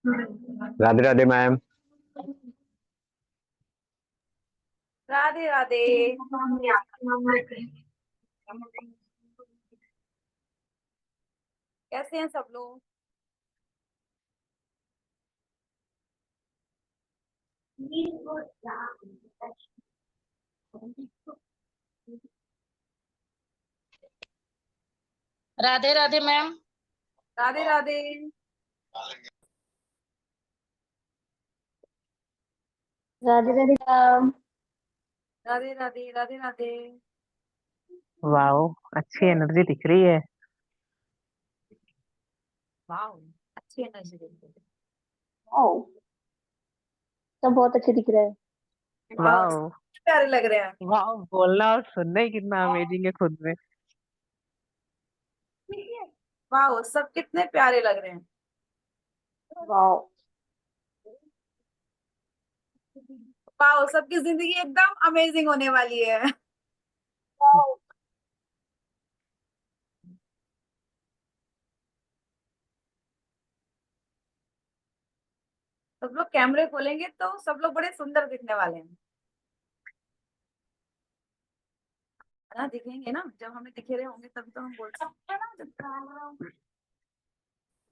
Radhe Radhe ma'am. Radhe Radhe. कैसे हैं सब लोग? राधे राधे मैम। राधे राधे। राधे राधे राम। राधे राधे। राधे राधे। वाओ, अच्छी एनर्जी दिख रही है। वाह, अच्छी एनर्जी देते हैं। ओ, सब बहुत अच्छे दिख रहे हैं। वाह, वाओ। प्यारे लग रहे हैं। वाओ बोलना और सुनना ही कितना अमेजिंग है खुद में। वाह, सब कितने प्यारे लग रहे हैं। वाओ। वाह, सबकी जिंदगी एकदम अमेजिंग होने वाली है। सब लोग कैमरे खोलेंगे तो सब लोग बड़े सुंदर दिखने वाले हैं। है ना, दिखेंगे ना, जब हमें दिखे रहे होंगे तभी तो हम बोल सकते हैं ना।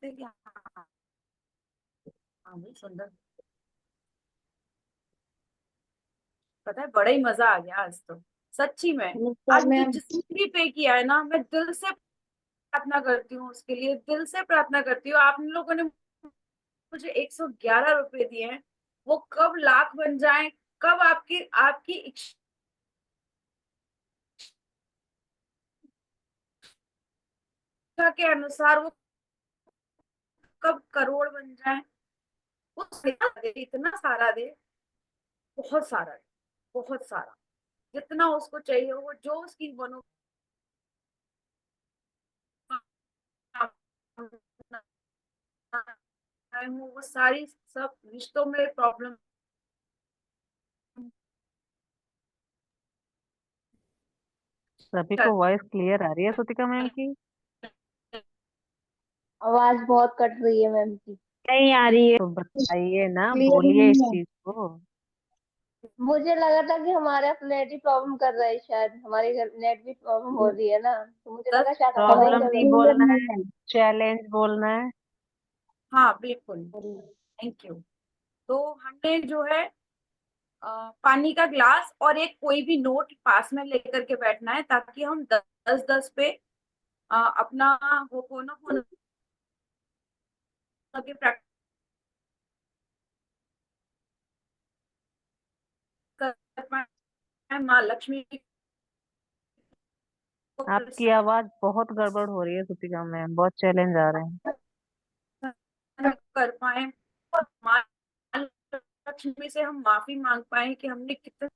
देखिए, हाँ हाँ, भाई सुंदर। पता है, बड़ा ही मजा आ गया आज तो। सच्ची में। नमस्कार आज जो मैम। जिसने भी पे किया है ना, मैं दिल से प्रार्थना करती हूँ, उसके लिए दिल से प्रार्थना करती हूँ। आप लोगों ने मुझे 111 रुपए दिए हैं, वो कब लाख बन जाएं, कब आपकी आपकी इच्छा के अनुसार वो कब करोड़ बन जाए, उस इतना सारा दे, बहुत सारा दे, बहुत सारा। जितना उसको चाहिए, वो जो उसकी मनोकामना हो, वो सारी सब रिश्तों में प्रॉब्लम। सभी को वॉइस क्लियर आ रही है श्रुतिका मैम की? आवाज बहुत कट रही है मैम की। नहीं आ रही है। तो बताइए ना, क्लियर बोलिए नहीं इस है। चीज को। मुझे लगा था कि हमारे नेट ही प्रॉब्लम कर रहा है, शायद हमारे घर नेट भी प्रॉब्लम हो रही है ना, तो मुझे लगा दस। शायद हमारा ही प्रॉब्लम कर नहीं रहा क्लियर बोलना नहीं है, है। चैलेंज बोलना है। हाँ बिल्कुल। है। Thank you. तो हमने जो है पानी का ग्लास और एक कोई भी नोट पास में लेकर के बैठना है, ताकि हम 10-10 पे अपना होपोनोपोनो की प्रैक्टिस कर पाए, माँ लक्ष्मी को आपकी आवाज बहुत गड़बड़ हो रही है श्रुतिका मैम, बहुत चैलेंज आ रहे हैं। प्रसन्न कर पाए, माँ लक्ष्मी से हम माफी मांग पाए कि हमने कितना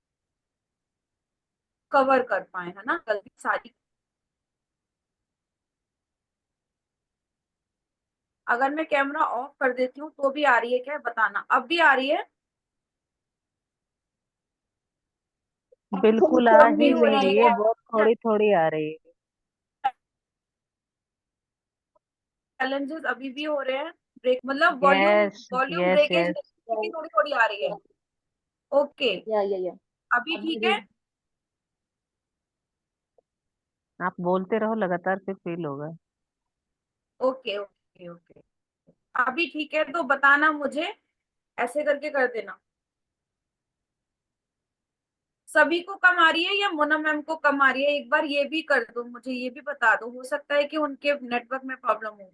कवर कर पाए, है ना, गलती सारी। अगर मैं कैमरा ऑफ कर देती हूँ तो भी आ रही है क्या, बताना। अब भी आ रही है? बिल्कुल आ अब भी ही हो नहीं रही रही है, है? बहुत थोड़ी थोड़ी आ रही है। चैलेंजेस अभी भी हो रहे हैं? ब्रेक मतलब volume yes. Volume yes breakage yes. थोड़ी थोड़ी आ रही है? ओके। या अभी ठीक है? आप बोलते रहो लगातार, फिर फील होगा। Okay okay okay. अभी ठीक है तो बताना मुझे, ऐसे करके कर देना। सभी को कम आ रही है या मोना मैम को कम आ रही है? एक बार ये भी कर दो, मुझे ये भी बता दो, हो सकता है कि उनके नेटवर्क में प्रॉब्लम हो।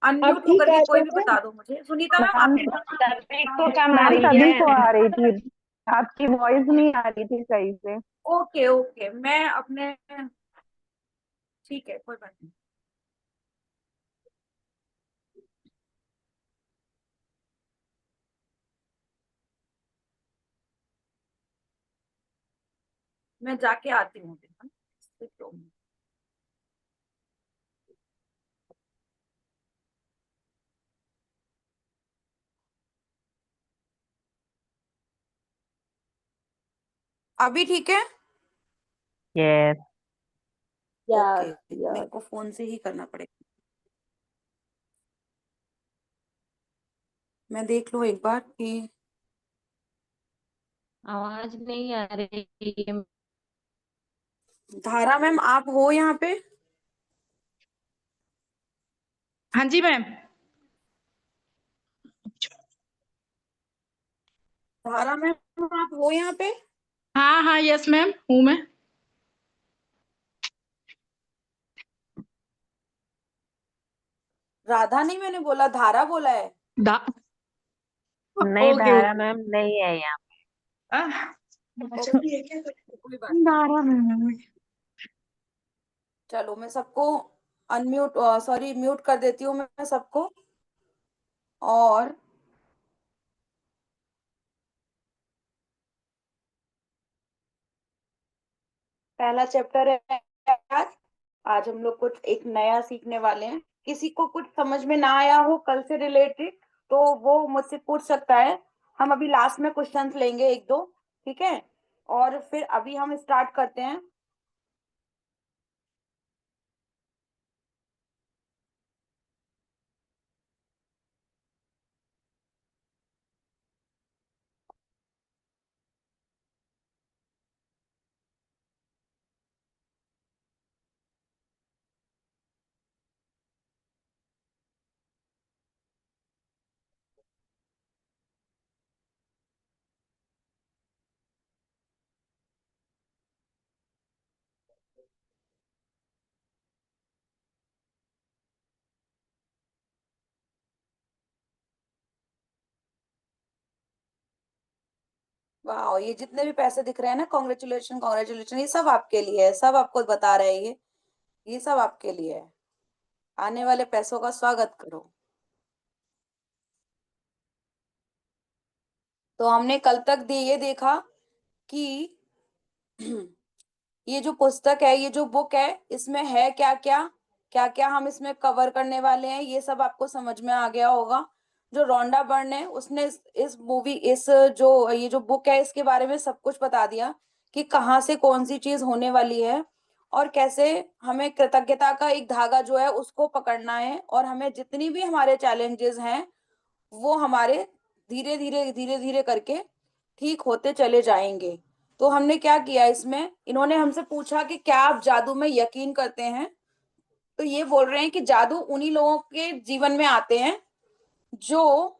अब अनम्यूट ठीक होकर के है कोई भी जैसे। बता दो मुझे। सुनीता मैम मैम आप सभी को कम आ मैम रही सभी को है। आ रही थी, आपकी वॉइस नहीं आ रही थी सही से। ओके ओके, मैं अपने, ठीक है कोई बात नहीं। मैं जाके आती हूँ तो। अभी ठीक है? यस। ओके, या मेरे को फोन से ही करना पड़ेगा। मैं देख लूं एक बार कि आवाज नहीं आ रही है। धारा मैम आप हो यहाँ पे? हाँ जी मैम। धारा मैम आप हो यहाँ पे? हाँ हाँ यस मैम हूँ मैं। राधा नहीं मैंने बोला, धारा बोला है। दा नहीं ओके धारा ओके। मैम नहीं है यहाँ। कोई बात नहीं। दारा मैम। चलो मैं सबको अनम्यूट सॉरी म्यूट कर देती हूँ मैं सबको। और पहला चैप्टर है आज। आज हम लोग कुछ एक नया सीखने वाले हैं। किसी को कुछ समझ में ना आया हो कल से रिलेटेड तो वो मुझसे पूछ सकता है। हम अभी लास्ट में क्वेश्चंस लेंगे एक दो, ठीक है? और फिर अभी हम स्टार्ट करते हैं। वाह, ये जितने भी पैसे दिख रहे हैं ना, कॉन्ग्रेचुलेशन कॉन्ग्रेचुलेशन, ये सब आपके लिए है, सब आपको बता रहे हैं ये सब आपके लिए है। आने वाले पैसों का स्वागत करो। तो हमने कल तक ये देखा कि ये जो पुस्तक है, ये जो बुक है, इसमें है क्या क्या क्या क्या हम इसमें कवर करने वाले हैं, ये सब आपको समझ में आ गया होगा। जो रोंडा बर्न है उसने इस मूवी इस जो ये जो बुक है इसके बारे में सब कुछ बता दिया कि कहाँ से कौन सी चीज होने वाली है और कैसे हमें कृतज्ञता का एक धागा जो है उसको पकड़ना है और हमें जितनी भी हमारे चैलेंजेस हैं वो हमारे धीरे धीरे करके ठीक होते चले जाएंगे। तो हमने क्या किया, इसमें इन्होंने हमसे पूछा कि क्या आप जादू में यकीन करते हैं? तो ये बोल रहे हैं कि जादू उन्हीं लोगों के जीवन में आते हैं जो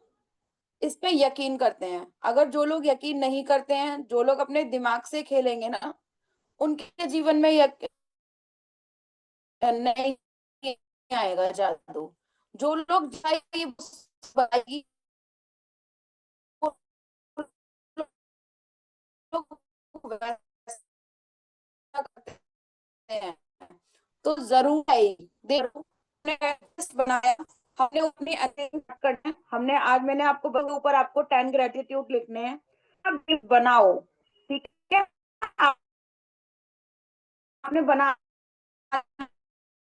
इस पे यकीन करते हैं। अगर जो लोग यकीन नहीं करते हैं, जो लोग अपने दिमाग से खेलेंगे ना, उनके जीवन में नहीं आएगा जादू। जो लोग जाएगी बताएगी, वो लोग वैसा करते हैं तो जरूर आएगी। देखो हमने लिस्ट बनाया, हमने अपनी अटेंड करना है। हमने आज मैंने आपको ऊपर आपको 10 ग्रेटिट्यूड लिखने हैं, अब बनाओ, ठीक है? आपने बना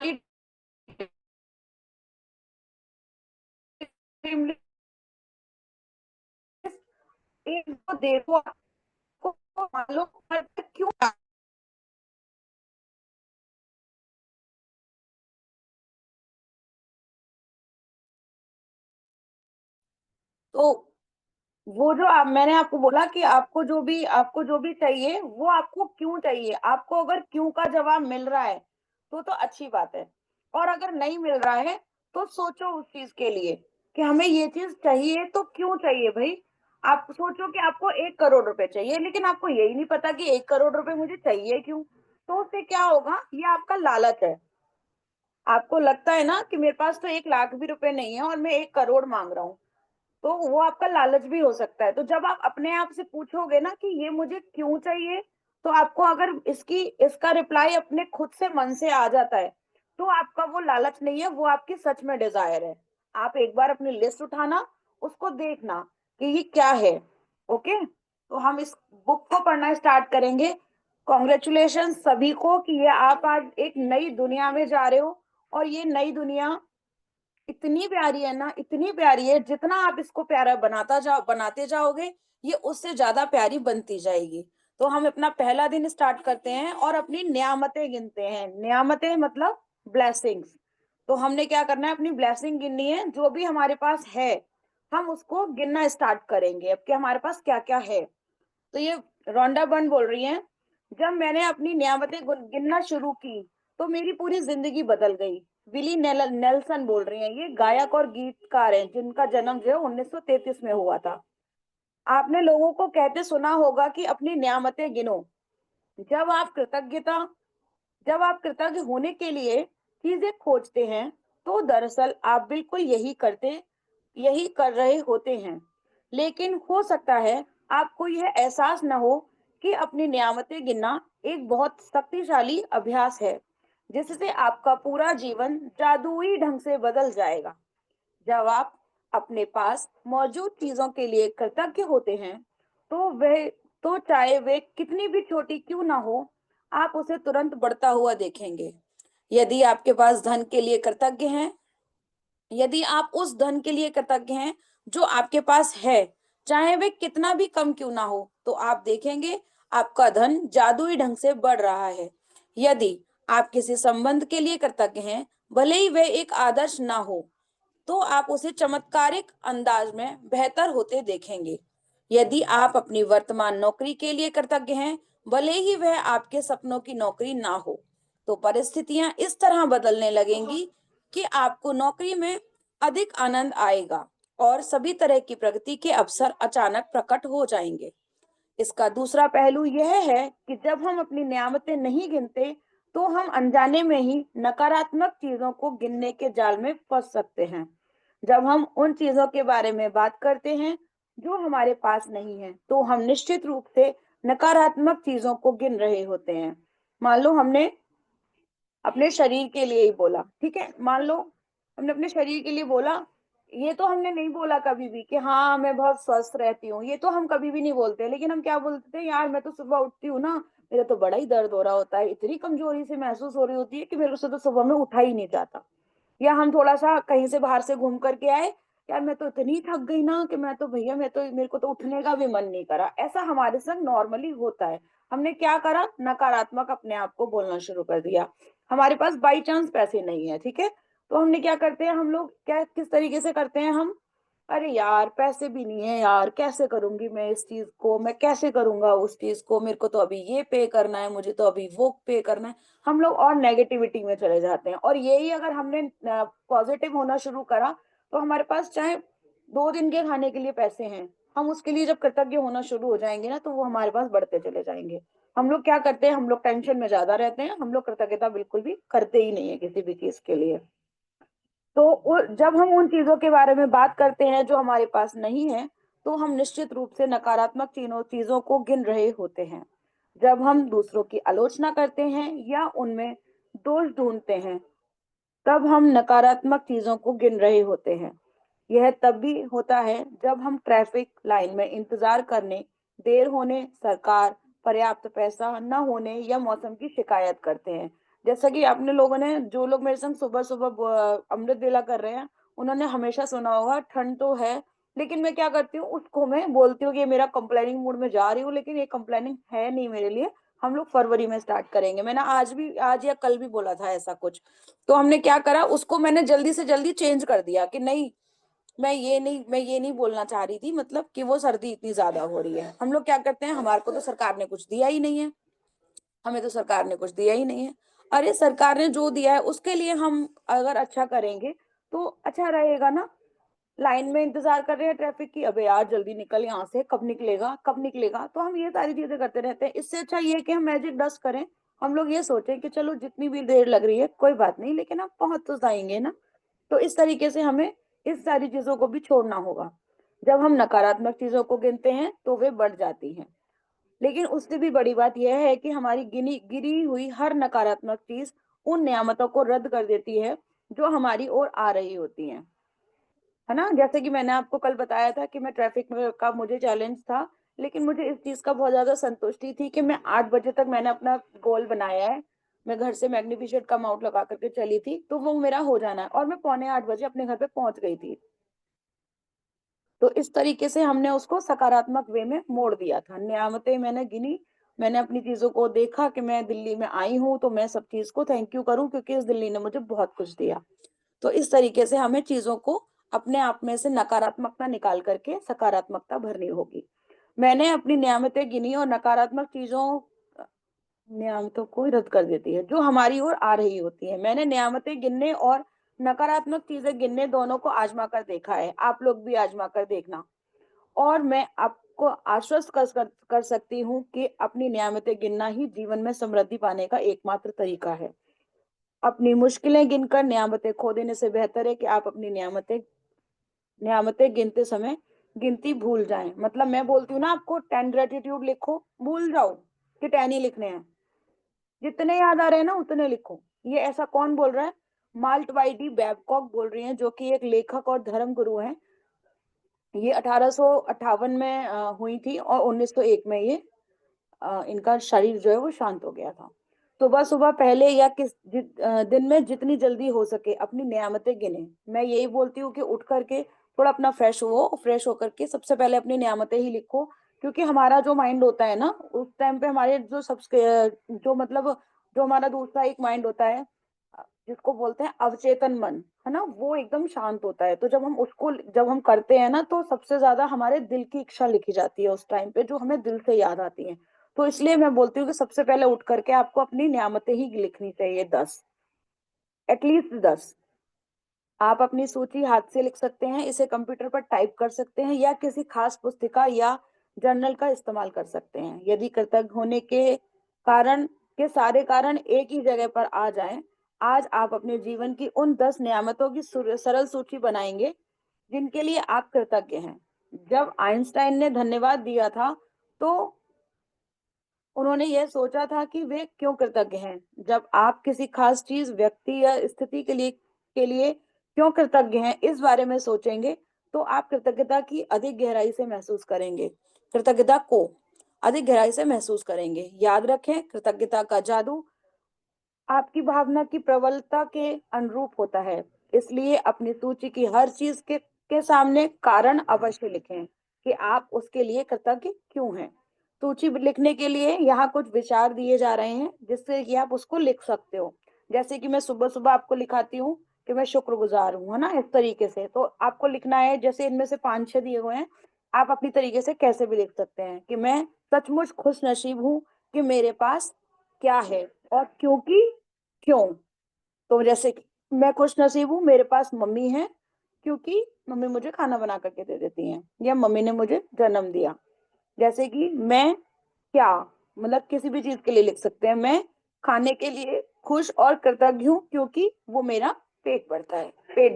एक को देखो, आपको मालूम क्यों तो वो जो मैंने आपको बोला कि आपको जो भी चाहिए वो आपको क्यों चाहिए। आपको अगर क्यों का जवाब मिल रहा है तो अच्छी बात है, और अगर नहीं मिल रहा है तो सोचो उस चीज के लिए कि हमें ये चीज चाहिए तो क्यों चाहिए भाई। आप सोचो कि आपको 1 करोड़ रुपए चाहिए लेकिन आपको यही नहीं पता कि 1 करोड़ रुपए मुझे चाहिए क्यों। तो उससे क्या होगा, ये आपका लालच है। आपको लगता है ना कि मेरे पास तो 1 लाख भी रुपए नहीं है और मैं 1 करोड़ मांग रहा हूँ, तो वो आपका लालच भी हो सकता है। तो जब आप अपने आप से पूछोगे ना कि ये मुझे क्यों चाहिए, तो आपको अगर इसका रिप्लाई अपने खुद से मन से आ जाता है तो आपका वो लालच नहीं है, वो आपकी सच में डिजायर है। आप एक बार अपनी लिस्ट उठाना, उसको देखना कि ये क्या है। ओके, तो हम इस बुक को पढ़ना स्टार्ट करेंगे। कॉन्ग्रेचुलेशन सभी को कि ये आप आज एक नई दुनिया में जा रहे हो, और ये नई दुनिया इतनी प्यारी है ना, इतनी प्यारी है, जितना आप इसको प्यारा बनाते जाओगे ये उससे ज्यादा प्यारी बनती जाएगी। तो हम अपना पहला दिन स्टार्ट करते हैं और अपनी नियामतें गिनते हैं। नियामतें मतलब ब्लेसिंग्स। तो हमने क्या करना है, अपनी ब्लेसिंग गिननी है जो भी हमारे पास है हम उसको गिनना स्टार्ट करेंगे अब कि हमारे पास क्या क्या है। तो ये रोंडा बर्न बोल रही हैं, जब मैंने अपनी नियामतें गिनना शुरू की तो मेरी पूरी जिंदगी बदल गई। विली नेल्सन बोल रही हैं, ये गायक और गीतकार हैं जिनका जन्म जो है 1933 में हुआ था। आपने लोगों को कहते सुना होगा कि अपनी नियामतें गिनो। जब आप कृतज्ञता जब आप कृतज्ञ होने के लिए चीजें खोजते हैं तो दरअसल आप बिल्कुल यही कर रहे होते हैं। लेकिन हो सकता है आपको यह एहसास न हो कि अपनी नियामतें गिनना एक बहुत शक्तिशाली अभ्यास है जिससे आपका पूरा जीवन जादुई ढंग से बदल जाएगा। जब आप अपने पास मौजूद चीजों के लिए कृतज्ञ होते हैं तो चाहे वे कितनी भी छोटी क्यों ना हो, आप उसे तुरंत बढ़ता हुआ देखेंगे। यदि आपके पास धन के लिए कृतज्ञ हैं यदि आप उस धन के लिए कृतज्ञ हैं जो आपके पास है, चाहे वे कितना भी कम क्यों ना हो, तो आप देखेंगे आपका धन जादुई ढंग से बढ़ रहा है। यदि आप किसी संबंध के लिए कृतज्ञ हैं, भले ही वह एक आदर्श ना हो, तो आप उसे चमत्कारिक अंदाज में बेहतर होते देखेंगे। यदि आप अपनी वर्तमान नौकरी के लिए कृतज्ञ हैं, भले ही वह आपके सपनों की नौकरी ना हो, तो परिस्थितियां इस तरह बदलने लगेंगी कि आपको नौकरी में अधिक आनंद आएगा और सभी तरह की प्रगति के अवसर अचानक प्रकट हो जाएंगे। इसका दूसरा पहलू यह है कि जब हम अपनी नियामतें नहीं गिनते तो हम अनजाने में ही नकारात्मक चीजों को गिनने के जाल में फंस सकते हैं। जब हम उन चीजों के बारे में बात करते हैं जो हमारे पास नहीं है, तो हम निश्चित रूप से नकारात्मक चीजों को गिन रहे होते हैं। मान लो हमने अपने शरीर के लिए ही बोला, ठीक है, मान लो हमने अपने शरीर के लिए बोला, ये तो हमने नहीं बोला कभी भी कि हाँ मैं बहुत स्वस्थ रहती हूँ, ये तो हम कभी भी नहीं बोलते। लेकिन हम क्या बोलते थे, यार मैं तो सुबह उठती हूँ ना, मेरा तो बड़ा ही दर्द हो रहा होता है, इतनी कमजोरी से महसूस हो रही होती है कि मेरे से तो सुबह में उठा ही नहीं जाता। या हम थोड़ा सा कहीं से बाहर से घूम करके आए, यार मैं तो इतनी थक गई ना कि मैं तो भैया मेरे को तो उठने का भी मन नहीं करा। ऐसा हमारे संग नॉर्मली होता है। हमने क्या करा, नकारात्मक अपने आप को बोलना शुरू कर दिया। हमारे पास बाई चांस पैसे नहीं है, ठीक है, तो हमने क्या करते हैं, हम लोग क्या किस तरीके से करते हैं, हम अरे यार पैसे भी नहीं है यार, कैसे करूंगी मैं इस चीज को, मैं कैसे करूंगा उस चीज को, मेरे को तो अभी ये पे करना है, मुझे तो अभी वो पे करना है। हम लोग और नेगेटिविटी में चले जाते हैं। और यही अगर हमने पॉजिटिव होना शुरू करा तो हमारे पास चाहे 2 दिन के खाने के लिए पैसे हैं, हम उसके लिए जब कृतज्ञ होना शुरू हो जाएंगे ना, तो वो हमारे पास बढ़ते चले जाएंगे। हम लोग क्या करते हैं, हम लोग टेंशन में ज्यादा रहते हैं, हम लोग कृतज्ञता बिल्कुल भी करते ही नहीं है किसी भी चीज के लिए। तो जब हम उन चीजों के बारे में बात करते हैं जो हमारे पास नहीं है, तो हम निश्चित रूप से नकारात्मक चीजों को गिन रहे होते हैं। जब हम दूसरों की आलोचना करते हैं या उनमें दोष ढूंढते हैं, तब हम नकारात्मक चीजों को गिन रहे होते हैं। यह तब भी होता है जब हम ट्रैफिक लाइन में इंतजार करने, देर होने, सरकार, पर्याप्त पैसा न होने या मौसम की शिकायत करते हैं। जैसा कि आपने लोगों ने, जो लोग मेरे संग सुबह सुबह अमृत वेला कर रहे हैं, उन्होंने हमेशा सुना होगा ठंड तो है, लेकिन मैं क्या करती हूँ, उसको मैं बोलती हूँ कि मेरा कंप्लेनिंग मूड में जा रही हूँ, लेकिन ये कंप्लेनिंग है नहीं मेरे लिए। हम लोग फरवरी में स्टार्ट करेंगे। मैंने आज या कल भी बोला था ऐसा कुछ। तो हमने क्या करा, उसको मैंने जल्दी से जल्दी चेंज कर दिया कि नहीं, मैं ये नहीं बोलना चाह रही थी, मतलब कि वो सर्दी इतनी ज्यादा हो रही है। हम लोग क्या करते हैं, हमारे को तो सरकार ने कुछ दिया ही नहीं है, हमें तो सरकार ने कुछ दिया ही नहीं है। अरे सरकार ने जो दिया है उसके लिए हम अगर अच्छा करेंगे तो अच्छा रहेगा ना। लाइन में इंतजार कर रहे हैं ट्रैफिक की, अबे यार जल्दी निकल यहाँ से, कब निकलेगा कब निकलेगा। तो हम ये सारी चीजें करते रहते हैं। इससे अच्छा ये कि हम मैजिक डस्ट करें, हम लोग ये सोचें कि चलो जितनी भी देर लग रही है कोई बात नहीं, लेकिन हम पहुंच तो जाएंगे ना। तो इस तरीके से हमें इस सारी चीजों को भी छोड़ना होगा। जब हम नकारात्मक चीजों को गिनते हैं तो वे बढ़ जाती हैं, लेकिन उससे भी बड़ी बात यह है कि हमारी गिरी हुई हर नकारात्मक चीज उन नियामतों को रद्द कर देती है जो हमारी ओर आ रही होती हैं, है ना। जैसे कि मैंने आपको कल बताया था कि मैं ट्रैफिक में का मुझे चैलेंज था, लेकिन मुझे इस चीज का बहुत ज्यादा संतुष्टि थी कि मैं 8 बजे तक मैंने अपना गोल बनाया है। मैं घर से मैग्निफिसेंट का अमाउंट लगा करके चली थी, तो वो मेरा हो जाना है, और मैं 7:45 अपने घर पे पहुंच गई थी। तो इस तरीके से हमने उसको सकारात्मक वे में मोड़ दिया था। नियामतें मैंने गिनी, मैंने अपनी चीजों को देखा कि मैं दिल्ली में आई हूँ तो मैं सब चीज को थैंक यू करूँ, क्योंकि इस दिल्ली ने मुझे बहुत कुछ दिया। तो इस तरीके से हमें चीजों को अपने आप में से नकारात्मकता निकाल करके सकारात्मकता भरनी होगी। मैंने अपनी नियामतें गिनी और नकारात्मक चीजों नियामतों को ही रद्द कर देती है जो हमारी ओर आ रही होती है। मैंने नियामतें गिनने और नकारात्मक चीजें गिनने दोनों को आजमा कर देखा है। आप लोग भी आजमा कर देखना। और मैं आपको आश्वस्त कर सकती हूँ कि अपनी नियामतें गिनना ही जीवन में समृद्धि पाने का एकमात्र तरीका है। अपनी मुश्किलें गिनकर नियामतें खो देने से बेहतर है कि आप अपनी नियामतें गिनते समय गिनती भूल जाएं। मतलब मैं बोलती हूँ ना आपको 10 ग्रेटिट्यूड लिखो, भूल जाओ कि 10 ही लिखने हैं। जितने याद आ रहे हैं ना उतने लिखो। ये ऐसा कौन बोल रहा है? माल्ट वाइडी बैबकॉक बोल रही हैं, जो कि एक लेखक और धर्म गुरु हैं। ये 1858 में हुई थी और 1901 में ये इनका शरीर जो है वो शांत हो गया था। सुबह सुबह पहले या दिन में जितनी जल्दी हो सके अपनी नियामतें गिने। मैं यही बोलती हूँ कि उठ करके थोड़ा अपना फ्रेश होकर के सबसे पहले अपनी नियामतें ही लिखो। क्योंकि हमारा जो माइंड होता है ना, उस टाइम पे हमारे जो मतलब जो हमारा दूसरा एक माइंड होता है जिसको बोलते हैं अवचेतन मन, है ना, वो एकदम शांत होता है। तो जब हम करते हैं ना तो सबसे ज्यादा हमारे दिल की इच्छा लिखी जाती है उस टाइम पे, जो हमें दिल से याद आती है। तो इसलिए मैं बोलती हूँ कि सबसे पहले उठ करके आपको अपनी नियामतें ही लिखनी चाहिए, 10, एटलीस्ट 10। आप अपनी सूची हाथ से लिख सकते हैं, इसे कंप्यूटर पर टाइप कर सकते हैं या किसी खास पुस्तिका या जर्नल का इस्तेमाल कर सकते हैं। यदि कृतज्ञ होने के सारे कारण एक ही जगह पर आ जाएं, आज आप अपने जीवन की उन 10 नियामतों की सरल सूची बनाएंगे जिनके लिए आप कृतज्ञ हैं। जब आइंस्टाइन ने धन्यवाद दिया था तो उन्होंने यह सोचा था कि वे क्यों कृतज्ञ हैं। जब आप किसी खास चीज, व्यक्ति या स्थिति के लिए क्यों कृतज्ञ हैं इस बारे में सोचेंगे तो आप कृतज्ञता की अधिक गहराई से महसूस करेंगे। कृतज्ञता को अधिक गहराई से महसूस करेंगे। याद रखें, कृतज्ञता का जादू आपकी भावना की प्रबलता के अनुरूप होता है। इसलिए अपनी सूची की हर चीज के सामने कारण अवश्य लिखें कि आप उसके लिए कृतज्ञ क्यों हैं। सूची लिखने के लिए यहाँ कुछ विचार दिए जा रहे हैं जिससे कि आप उसको लिख सकते हो। जैसे कि मैं सुबह सुबह आपको लिखाती हूँ कि मैं शुक्रगुजार हूँ, है ना, इस तरीके से। तो आपको लिखना है, जैसे इनमें से 5-6 दिए हुए हैं, आप अपनी तरीके से कैसे भी लिख सकते हैं कि मैं सचमुच खुश नसीब हूँ कि मेरे पास क्या है और क्यों। तो जैसे कि मैं खुश नसीब हूँ, मेरे पास मम्मी है क्योंकि मम्मी मुझे खाना बना करके दे देती हैं, या मम्मी ने मुझे जन्म दिया। जैसे कि मैं क्या, मतलब किसी भी चीज के लिए लिख सकते हैं। मैं खाने के लिए खुश और कृतज्ञ हूँ क्योंकि वो मेरा पेट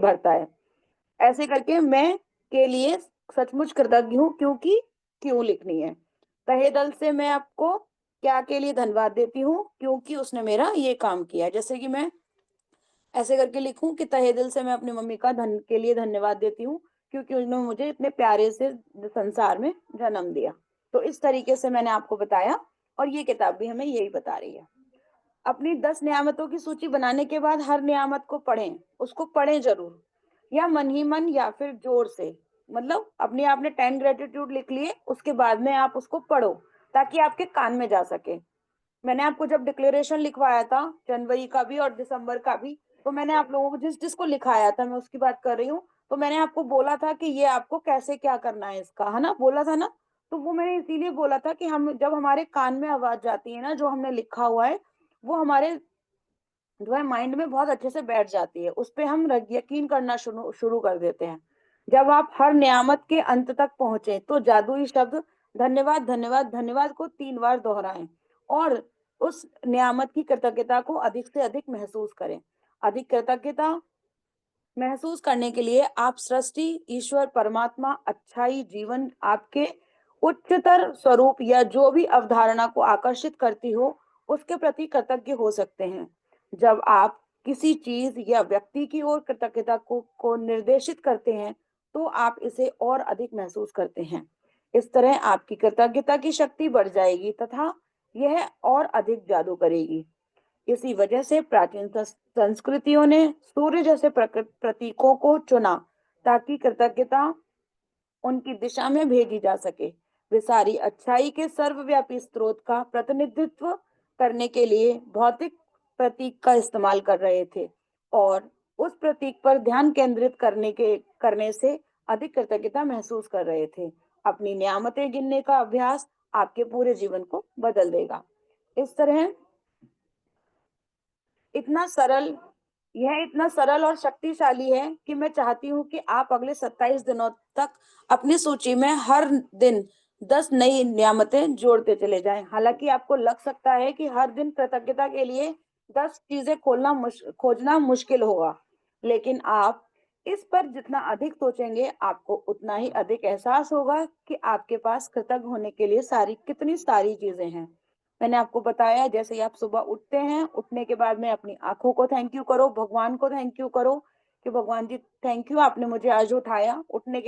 भरता है। ऐसे करके मैं के लिए सचमुच कृतज्ञ हूँ क्योंकि क्यों लिखनी है। तहे दिल से मैं आपको क्या के लिए धन्यवाद देती हूँ क्योंकि उसने मेरा ये काम किया। जैसे कि मैं ऐसे करके लिखूं कि तहे दिल से मैं अपनी मम्मी का के लिए धन्यवाद देती हूँ क्योंकि उन्होंने मुझे इतने प्यारे से संसार में जन्म दिया। तो इस तरीके से मैंने आपको बताया और ये किताब भी हमें यही बता रही है। अपनी 10 नियामतों की सूची बनाने के बाद हर नियामत को पढ़ें, उसको पढ़ें जरूर, या मन ही मन या फिर जोर से। मतलब अपने आपने 10 ग्रेटिट्यूड लिख लिए, उसके बाद में आप उसको पढ़ो ताकि आपके कान में जा सके। मैंने आपको जब डिक्लेरेशन लिखवाया था जनवरी का भी और दिसंबर का भी, तो मैंने आप लोगों को जिसको लिखाया था, मैं उसकी बात कर रही हूँ, तो मैंने आपको बोला था कि ये आपको कैसे क्या करना है इसका, है ना, बोला था ना। तो वो मैंने इसीलिए बोला था कि हम जब हमारे कान में आवाज जाती है ना, जो हमने लिखा हुआ है वो हमारे जो है माइंड में बहुत अच्छे से बैठ जाती है, उस पे हम यकीन करना शुरू कर देते हैं। जब आप हर नियामत के अंत तक पहुंचे तो जादुई शब्द धन्यवाद धन्यवाद धन्यवाद को 3 बार दोहराएं और उस नियामत की कृतज्ञता को अधिक से अधिक महसूस करें। अधिक कृतज्ञता महसूस करने के लिए आप सृष्टि, ईश्वर, परमात्मा, अच्छाई, जीवन, आपके उच्चतर स्वरूप या जो भी अवधारणा को आकर्षित करती हो उसके प्रति कृतज्ञ हो सकते हैं। जब आप किसी चीज या व्यक्ति की ओर कृतज्ञता को निर्देशित करते हैं तो आप इसे और अधिक महसूस करते हैं। इस तरह आपकी कृतज्ञता की शक्ति बढ़ जाएगी तथा यह और अधिक जादू करेगी। इसी वजह से प्राचीन संस्कृतियों ने सूर्य जैसे प्रतीकों को चुना ताकि कृतज्ञता उनकी दिशा में भेजी जा सके। वे सारी अच्छाई के सर्वव्यापी स्रोत का प्रतिनिधित्व करने के लिए भौतिक प्रतीक का इस्तेमाल कर रहे थे और उस प्रतीक पर ध्यान केंद्रित करने से अधिक कृतज्ञता महसूस कर रहे थे। अपनी नियामतें गिनने का अभ्यास आपके पूरे जीवन को बदल देगा। इस तरह यह इतना सरल और शक्तिशाली है कि मैं चाहती हूँ कि आप अगले 27 दिनों तक अपनी सूची में हर दिन 10 नई नियामतें जोड़ते चले जाएं। हालांकि आपको लग सकता है कि हर दिन कृतज्ञता के लिए 10 चीजें खोजना मुश्किल होगा, लेकिन आप इस पर जितना अधिक सोचेंगे आपको उतना ही अधिक एहसास होगा कि आपके पास कृतज्ञ होने के लिए कितनी सारी चीजें हैं। मैंने आपको बताया, जैसे ही आप सुबह उठते हैं, उठने के बाद में अपनी आंखों को थैंक यू करो, भगवान को थैंक यू करो कि भगवान जी थैंक यू, आपने मुझे आज उठाया। उठने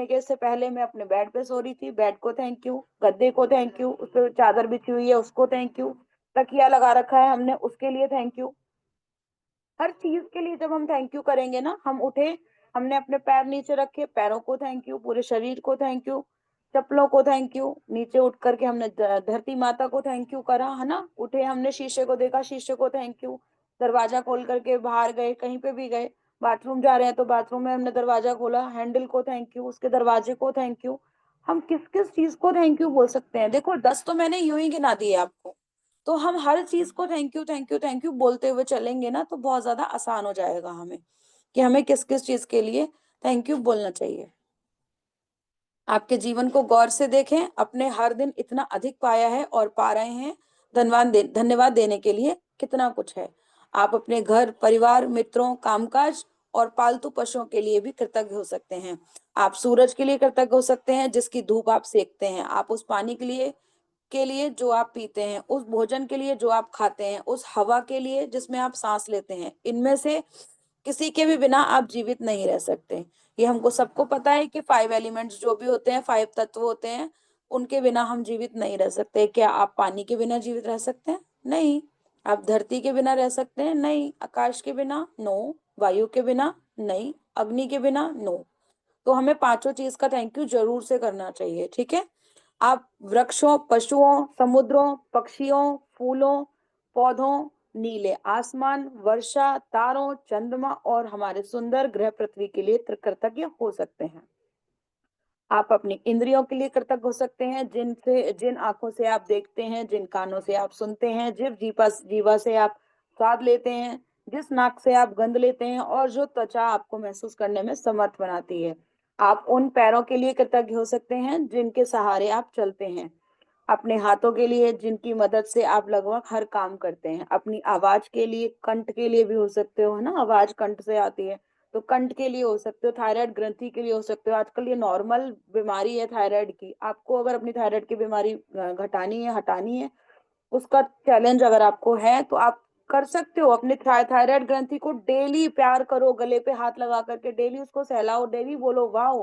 के से पहले मैं अपने बेड पे सो रही थी, बेड को थैंक यू, गद्दे को थैंक यू, उस पर चादर बिछी हुई है उसको थैंक यू, तकिया लगा रखा है हमने उसके लिए थैंक यू। हर चीज के लिए जब हम थैंक यू करेंगे ना, हम उठे, हमने अपने पैर नीचे रखे, पैरों को थैंक यू, पूरे शरीर को थैंक यू, चप्पलों को थैंक यू, नीचे उठ करके हमने धरती माता को थैंक यू करा, है ना। उठे, हमने शीशे को देखा, शीशे को थैंक यू, दरवाजा खोल करके बाहर गए, कहीं पे भी गए, बाथरूम जा रहे हैं तो बाथरूम में हमने दरवाजा खोला, हैंडल को थैंक यू, उसके दरवाजे को थैंक यू। हम किस किस चीज को थैंक यू बोल सकते हैं? देखो 10 तो मैंने यूं ही गिना दिए आपको। तो हम हर चीज को thank you thank you thank you बोलते हुए चलेंगे ना, तो बहुत ज्यादा आसान हो जाएगा हमें कि हमें किस किस चीज के लिए थैंक यू बोलना चाहिए। आपके जीवन को गौर से देखें, अपने हर दिन इतना अधिक पाया है और पा रहे हैं। धन्यवाद देने के लिए कितना कुछ है। आप अपने घर परिवार, मित्रों, कामकाज और पालतू पशुओं के लिए भी कृतज्ञ हो सकते हैं। आप सूरज के लिए कृतज्ञ हो सकते हैं जिसकी धूप आप सेकते हैं। आप उस पानी के लिए जो आप पीते हैं, उस भोजन के लिए जो आप खाते हैं, उस हवा के लिए जिसमें आप सांस लेते हैं। इनमें से किसी के भी बिना आप जीवित नहीं रह सकते। ये हमको सबको पता है कि 5 एलिमेंट्स जो भी होते हैं, 5 तत्व होते हैं, उनके बिना हम जीवित नहीं रह सकते। क्या आप पानी के बिना जीवित रह सकते हैं? नहीं। आप धरती के बिना रह सकते हैं? नहीं। आकाश के बिना? नो। वायु के बिना? नहीं। अग्नि के बिना? नो। तो हमें पांचों चीज का थैंक यू जरूर से करना चाहिए, ठीक है। आप वृक्षों, पशुओं, समुद्रों, पक्षियों, फूलों, पौधों, नीले आसमान, वर्षा, तारों, चंद्रमा और हमारे सुंदर ग्रह पृथ्वी के लिए कृतज्ञ हो सकते हैं। आप अपनी इंद्रियों के लिए कृतज्ञ हो सकते हैं, जिन आंखों से आप देखते हैं, जिन कानों से आप सुनते हैं, जिस जीवा से आप स्वाद लेते हैं, जिस नाक से आप गंध लेते हैं और जो त्वचा आपको महसूस करने में समर्थ बनाती है। आप उन पैरों के लिए कृतज्ञ हो सकते हैं जिनके सहारे आप चलते हैं। अपने हाथों के लिए जिनकी मदद से आप लगभग हर काम करते हैं। अपनी आवाज के लिए, कंठ के लिए भी हो सकते हो, है ना, आवाज कंठ से आती है तो कंठ के लिए हो सकते हो। थायराइड ग्रंथि के लिए हो सकते हो। आजकल ये नॉर्मल बीमारी है थायराइड की। आपको अगर अपनी थायराइड की बीमारी घटानी है, हटानी है, उसका चैलेंज अगर आपको है तो आप कर सकते हो। अपने थायराइड ग्रंथि को डेली प्यार करो, गले पे हाथ लगा करके डेली उसको सहलाओ, डेली बोलो वाह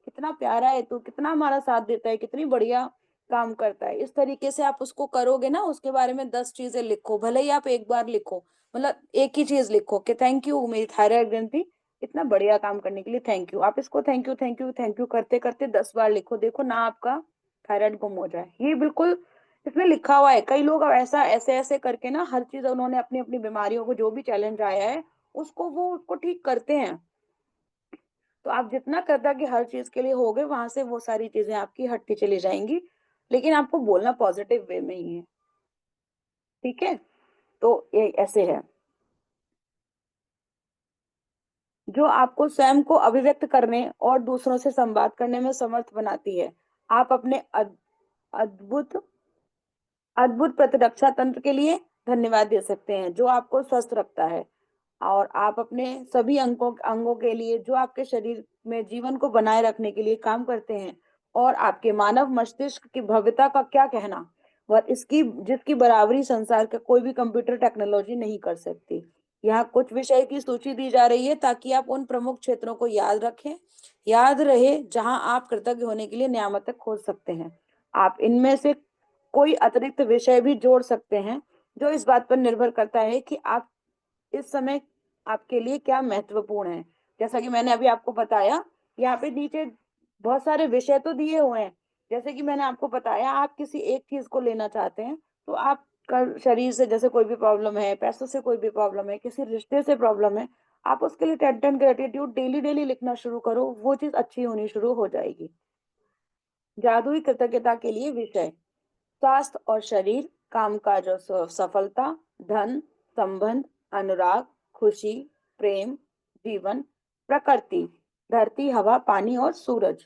कितना प्यारा है तू, कितना हमारा साथ देता है, कितनी बढ़िया काम करता है। इस तरीके से आप उसको करोगे ना, उसके बारे में 10 चीजें लिखो। भले ही आप एक बार लिखो, मतलब एक ही चीज लिखो कि थैंक यू मेरी थायराइड ग्रंथि इतना बढ़िया काम करने के लिए थैंक यू। आप इसको thank you thank you thank you करते करते 10 बार लिखो। देखो ना आपका थायराइड गुम हो जाए। ये बिल्कुल इसमें लिखा हुआ है। कई लोग अब ऐसे ऐसे करके ना, हर चीज उन्होंने अपनी अपनी बीमारियों को, जो भी चैलेंज आया है उसको ठीक करते हैं। तो आप जितना कृतज्ञ हर चीज के लिए होगे, वहां से वो सारी चीजें आपकी हटती चली जाएंगी। लेकिन आपको बोलना पॉजिटिव वे में ही है, ठीक है। तो ये ऐसे है जो आपको स्वयं को अभिव्यक्त करने और दूसरों से संवाद करने में समर्थ बनाती है। आप अपने अद्भुत अद्भुत प्रतिरक्षा तंत्र के लिए धन्यवाद दे सकते हैं जो आपको स्वस्थ रखता है। और आप अपने सभी अंगों के लिए जो आपके शरीर में जीवन को बनाए रखने के लिए काम करते हैं। और आपके मानव मस्तिष्क की भव्यता का क्या कहना, वह इसकी जिसकी बराबरी संसार का कोई भी कंप्यूटर टेक्नोलॉजी नहीं कर सकती। यहाँ कुछ विषय की सूची दी जा रही है ताकि आप उन प्रमुख क्षेत्रों को याद रहे जहां आप कृतज्ञ होने के लिए नियामक खोज सकते हैं। आप इनमें से कोई अतिरिक्त विषय भी जोड़ सकते हैं, जो इस बात पर निर्भर करता है कि आप इस समय आपके लिए क्या महत्वपूर्ण है। जैसा कि मैंने अभी आपको बताया, यहाँ पे नीचे बहुत सारे विषय तो दिए हुए हैं। जैसे कि मैंने आपको बताया, आप किसी एक चीज को लेना चाहते हैं तो आप शरीर से जैसे कोई भी प्रॉब्लम है, पैसों से कोई भी प्रॉब्लम है, किसी रिश्ते से प्रॉब्लम है, आप उसके लिए 10 ग्रेटिट्यूड डेली डेली लिखना शुरू करो, वो चीज अच्छी होनी शुरू हो जाएगी। जादुई कृतज्ञता के लिए विषय: स्वास्थ्य और शरीर, कामकाज और सफलता, धन, संबंध, अनुराग, खुशी, प्रेम, जीवन, प्रकृति, धरती, हवा, पानी और सूरज,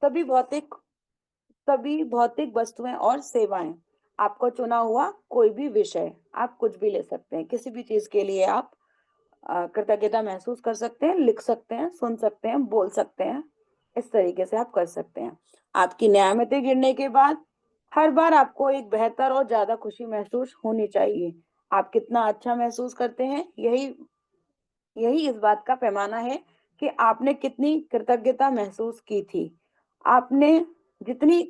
सभी भौतिक सभी भौतिक वस्तुएं और सेवाएं। आपको चुना हुआ कोई भी विषय, आप कुछ भी ले सकते हैं, किसी भी चीज के लिए आप कृतज्ञता महसूस कर सकते हैं, लिख सकते हैं, सुन सकते हैं, बोल सकते हैं, इस तरीके से आप कर सकते हैं। आपकी नियामतें गिनने के बाद हर बार आपको एक बेहतर और ज्यादा खुशी महसूस होनी चाहिए। आप कितना अच्छा महसूस करते हैं, यही यही इस बात का पैमाना है कि आपने कितनी कृतज्ञता महसूस की थी। आपने जितनी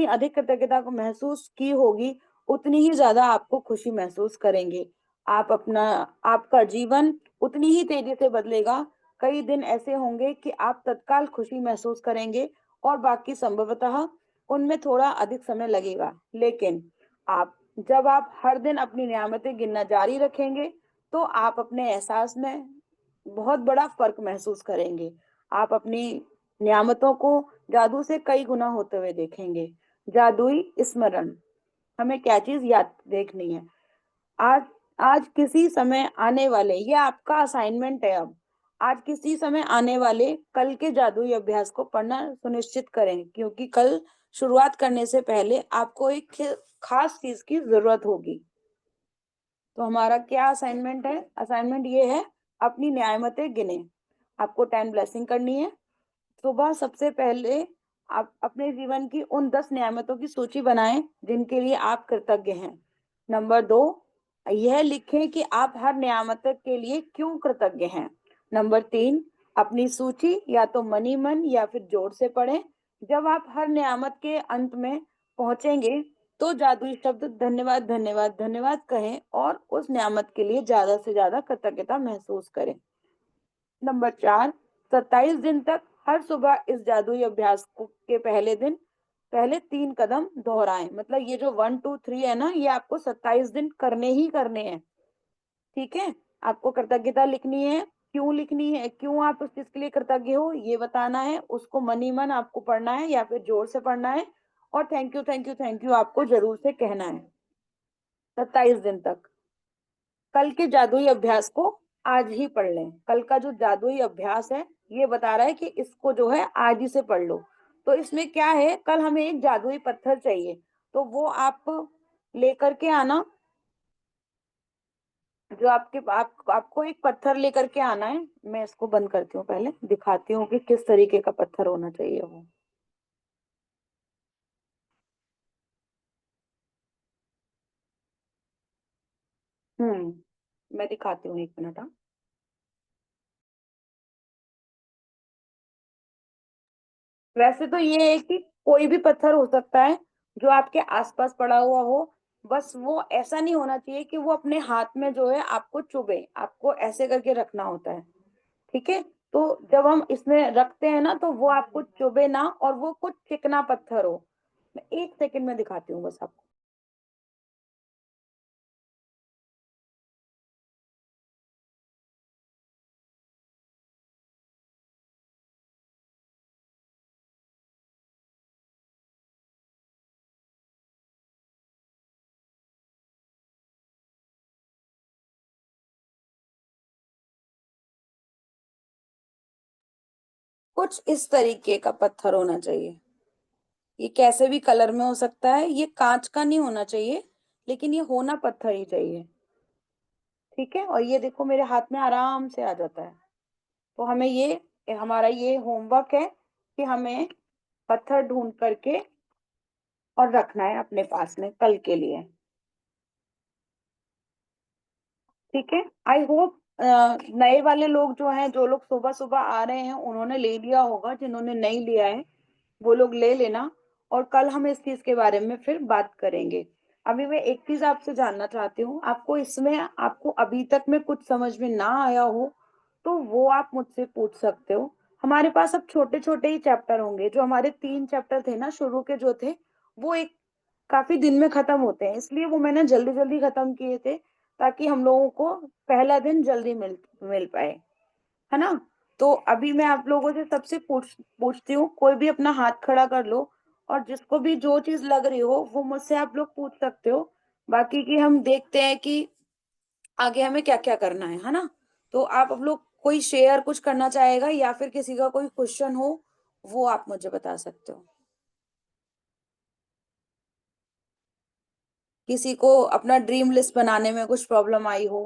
अधिक कृतज्ञता को महसूस की होगी, उतनी ही ज्यादा आपको खुशी महसूस करेंगे। आपका जीवन उतनी ही तेजी से बदलेगा। कई दिन ऐसे होंगे कि आप तत्काल खुशी महसूस करेंगे और बाकी संभवतः उनमें थोड़ा अधिक समय लगेगा। लेकिन जब आप हर दिन अपनी नियामतें गिनना जारी रखेंगे, तो आप अपने एहसास में बहुत बड़ा फर्क महसूस करेंगे। आप अपनी नियामतों को जादू से कई गुना होते हुए देखेंगे। जादुई स्मरण: हमें क्या चीज याद देखनी है? आज आज किसी समय आने वाले, ये आपका असाइनमेंट है। अब आज किसी समय आने वाले कल के जादुई अभ्यास को पढ़ना सुनिश्चित करें, क्योंकि कल शुरुआत करने से पहले आपको एक खास चीज की जरूरत होगी। तो हमारा क्या असाइनमेंट है? असाइनमेंट ये है, अपनी नियामतें गिने। आपको 10 ब्लेसिंग करनी है। सुबह सबसे पहले आप अपने जीवन की उन 10 नियामतों की सूची बनाएं जिनके लिए आप कृतज्ञ हैं। नंबर 2, यह लिखें कि आप हर नियामत के लिए क्यों कृतज्ञ हैं। नंबर 3, अपनी सूची या तो मनी मन या फिर जोर से पढ़ें। जब आप हर नियामत के अंत में पहुंचेंगे, तो जादुई शब्द धन्यवाद धन्यवाद धन्यवाद कहें और उस नियामत के लिए ज्यादा से ज्यादा कृतज्ञता महसूस करें। नंबर 4, 27 दिन तक हर सुबह इस जादुई अभ्यास के पहले 3 कदम दोहराएं। मतलब ये जो 1 2 3 है ना, ये आपको 27 दिन करने ही करने हैं। ठीक है, आपको कृतज्ञता लिखनी है। क्यों लिखनी है, क्यों आप उस चीज के लिए कृतज्ञ हो, ये बताना है। उसको मनी मन आपको पढ़ना है या फिर जोर से पढ़ना है। और thank you thank you thank you आपको जरूर से कहना है 27 दिन तक। कल के जादुई अभ्यास को आज ही पढ़ लें। कल का जो जादुई अभ्यास है, ये बता रहा है कि इसको जो है आज ही से पढ़ लो। तो इसमें क्या है, कल हमें एक जादुई पत्थर चाहिए, तो वो आप लेकर के आना। जो आपको एक पत्थर लेकर के आना है। मैं इसको बंद करती हूँ, पहले दिखाती हूँ कि किस तरीके का पत्थर होना चाहिए वो। मैं दिखाती हूँ, 1 मिनट। हाँ, वैसे तो ये है कि कोई भी पत्थर हो सकता है जो आपके आसपास पड़ा हुआ हो। बस वो ऐसा नहीं होना चाहिए कि वो अपने हाथ में जो है आपको चुभे। आपको ऐसे करके रखना होता है। ठीक है, तो जब हम इसमें रखते हैं ना, तो वो आपको चुभे ना और वो कुछ चिकना पत्थर हो। मैं 1 सेकंड में दिखाती हूँ बस आपको। कुछ इस तरीके का पत्थर होना चाहिए। ये कैसे भी कलर में हो सकता है, ये कांच का नहीं होना चाहिए, लेकिन ये होना पत्थर ही चाहिए। ठीक है, और ये देखो मेरे हाथ में आराम से आ जाता है। तो हमारा ये होमवर्क है कि हमें पत्थर ढूंढ करके और रखना है अपने पास में कल के लिए। ठीक है, आई होप नए वाले लोग जो हैं, जो लोग सुबह सुबह आ रहे हैं, उन्होंने ले लिया होगा। जिन्होंने नहीं लिया है वो लोग ले लेना, और कल हम इस चीज के बारे में फिर बात करेंगे। अभी मैं एक चीज आपसे जानना चाहती हूँ, आपको अभी तक में कुछ समझ में ना आया हो तो वो आप मुझसे पूछ सकते हो। हमारे पास अब छोटे छोटे ही चैप्टर होंगे। जो हमारे 3 चैप्टर थे ना शुरू के जो थे, वो एक काफी दिन में खत्म होते हैं, इसलिए वो मैंने जल्दी जल्दी खत्म किए थे ताकि हम लोगों को पहला दिन जल्दी मिल पाए, है ना। तो अभी मैं आप लोगों से सबसे पूछती हूँ, कोई भी अपना हाथ खड़ा कर लो और जिसको भी जो चीज लग रही हो वो मुझसे आप लोग पूछ सकते हो। बाकी की हम देखते हैं कि आगे हमें क्या क्या करना है ना। तो आप अब लोग कोई शेयर कुछ करना चाहेगा या फिर किसी का कोई क्वेश्चन हो वो आप मुझे बता सकते हो। किसी को अपना ड्रीम लिस्ट बनाने में कुछ प्रॉब्लम आई हो?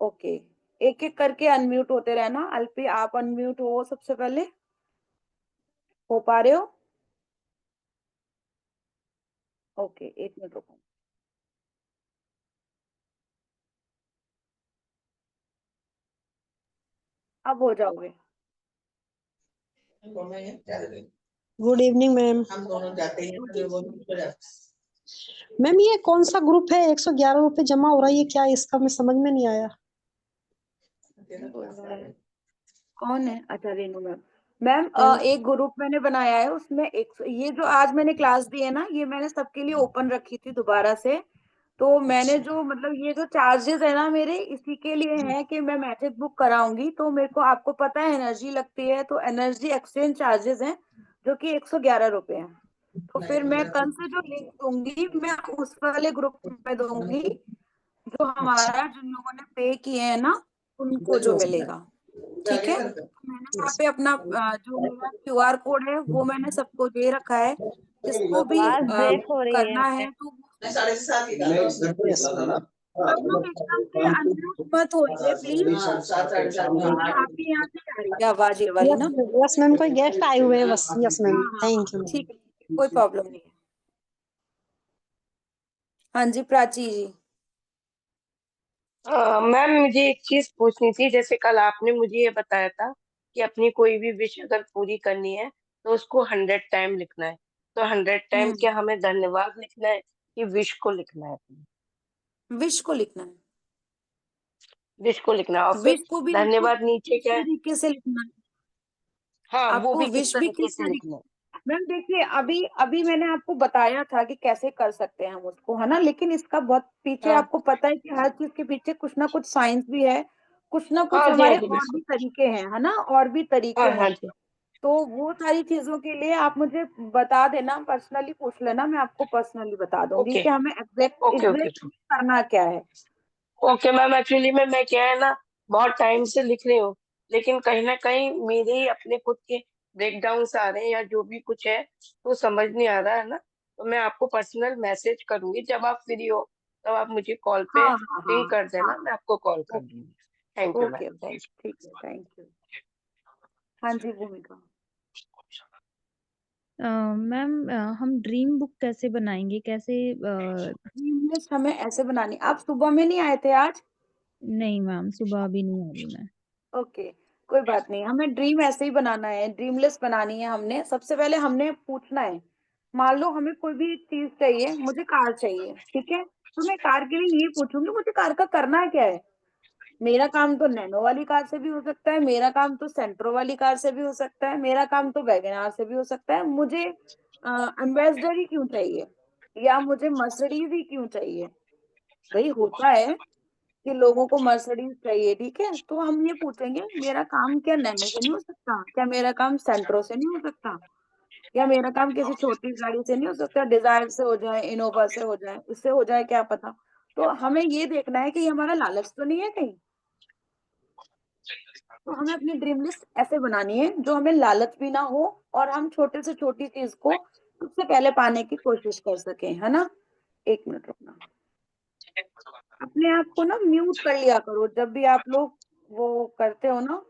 ओके, एक एक करके अनम्यूट होते रहना। अल्पी आप अनम्यूट हो सबसे पहले, हो पा रहे हो? ओके, एक मिनट रुको। अब हो जाओगे। Good evening ma'am. मैम ये कौन सा ग्रुप है? 111 रुपए जमा हो रहा है, ये क्या है इसका? मैं समझ में नहीं आया। कौन है? अच्छा, रेनू मैम। मैम एक ग्रुप मैंने बनाया है, उसमें एक ये जो आज मैंने क्लास दी है ना, ये मैंने सबके लिए ओपन रखी थी दोबारा से। तो मैंने जो मतलब ये जो चार्जेस है ना मेरे, इसी के लिए है कि मैं मैसेज बुक कराऊंगी तो मेरे को, आपको पता है एनर्जी लगती है, तो एनर्जी एक्सचेंज चार्जेस हैं जो कि 111 रुपए हैं। तो फिर मैं कल से जो लिंक दूंगी मैं उस वाले ग्रुप में दूंगी, जो हमारा जिन लोगों ने पे किए हैं ना उनको जो मिलेगा। ठीक है, मैंने यहाँ पे अपना जो मेरा क्यूआर कोड है वो मैंने सबको दे रखा है, जिसको भी आवाज ब्रेक हो रही करना है। है तो सब लोग एकदम से अनम्यूट मत होइए प्लीज। आपके यहाँ से आ रही है आवाज ये वाली ना? यस मैम, कोई गेस्ट आए हुए हैं बस। यस मैम, हाँ हाँ हाँ, थैंक यू। ठीक है, कोई प्रॉब्लम नहीं है। हाँ जी, प्राची जी। मैम मुझे एक चीज पूछनी थी। जैसे कल आपने मुझे ये बताया था कि अपनी कोई भी विश अगर पूरी करनी है तो उसको 100 टाइम लिखना है। तो 100 टाइम क्या हमें धन्यवाद लिखना है कि विश को लिखना है? विश को लिखना है। विश को लिखना है और फिर विश को भी आपको धन्यवाद नीचे किस क्या है? तरीके से लिखना है? हाँ, वो आपको भी किस विश भी तरीके किस से तरीके? लिखना है? मैम देखिए, अभी अभी मैंने आपको बताया था कि कैसे कर सकते हैं हम उसको, है ना। लेकिन इसका बहुत पीछे हाँ आपको पता है कि हर चीज के पीछे कुछ ना कुछ साइंस भी है, कुछ ना कुछ हाँ जी, हाँ हमारे जी, और भी बिल्कुल। तरीके हैं, है ना, और भी तरीके हाँ हाँ हैं। जी। तो वो सारी चीजों के लिए आप मुझे बता देना, पर्सनली पूछ लेना, मैं आपको पर्सनली बता दूंगी ओके कि हमें एग्जैक्ट ओके ओके एग्जैक्ट करना क्या है। ओके मैम, एक्चुअली में मैं क्या है ना, बहुत टाइम से लिख रही हूँ, लेकिन कहीं ना कहीं मेरे ही अपने खुद के ब्रेक डाउन्स आ रहे हैं या जो भी कुछ है तो समझ नहीं आ रहा है ना। तो मैं आपको पर्सनल मैसेज करूंगी, जब आप फ्री हो तब आप मुझे कॉल पे हाँ हाँ हाँ पिंग कर हाँ। देना, मैं आपको कॉल कर ओके दूंगी। Thank you okay ma'am, okay, thank ठीक है, थैंक यू। हाँ जी, भूमिका। मैम हम ड्रीम बुक कैसे बनाएंगे, कैसे ड्रीम लिस्ट हमें ऐसे बनानी, आप सुबह में नहीं आए थे आज? नहीं मैम, सुबह अभी नहीं आ रही मैं। ओके, कोई बात नहीं, हमें ड्रीम ऐसे ही बनाना है, ड्रीम लिस्ट बनानी है। हमने सबसे पहले हमने पूछना है, मान लो हमें कोई भी चीज चाहिए, मुझे कार चाहिए, ठीक है, तो मैं कार के लिए ये पूछूंगी मुझे कार का करना क्या है। मेरा काम तो नैनो वाली कार से भी हो सकता है, मेरा काम तो सेंट्रो वाली कार से भी हो सकता है, मेरा काम तो वैगनआर से भी हो सकता है। मुझे एम्बेसडर ही क्यों चाहिए या मुझे मर्सिडीज ही क्यों चाहिए? भाई होता है कि लोगों को मर्सिडीज चाहिए, ठीक है, तो हम ये पूछेंगे मेरा काम क्या नैनो से नहीं हो सकता, क्या मेरा काम सेंट्रो से नहीं हो सकता, या मेरा काम किसी छोटी गाड़ी से नहीं हो सकता, डिजायर से हो जाए, इनोवा से हो जाए, इससे हो जाए, क्या पता। तो हमें ये देखना है कि ये हमारा लालच तो नहीं है कहीं। तो हमें अपनी ड्रीम लिस्ट ऐसे बनानी है जो हमें लालच भी ना हो और हम छोटे से छोटी चीज को सबसे पहले पाने की कोशिश कर सकें, है ना। एक मिनट रुकना, अपने आप को ना म्यूट कर लिया करो जब भी आप लोग वो करते हो ना,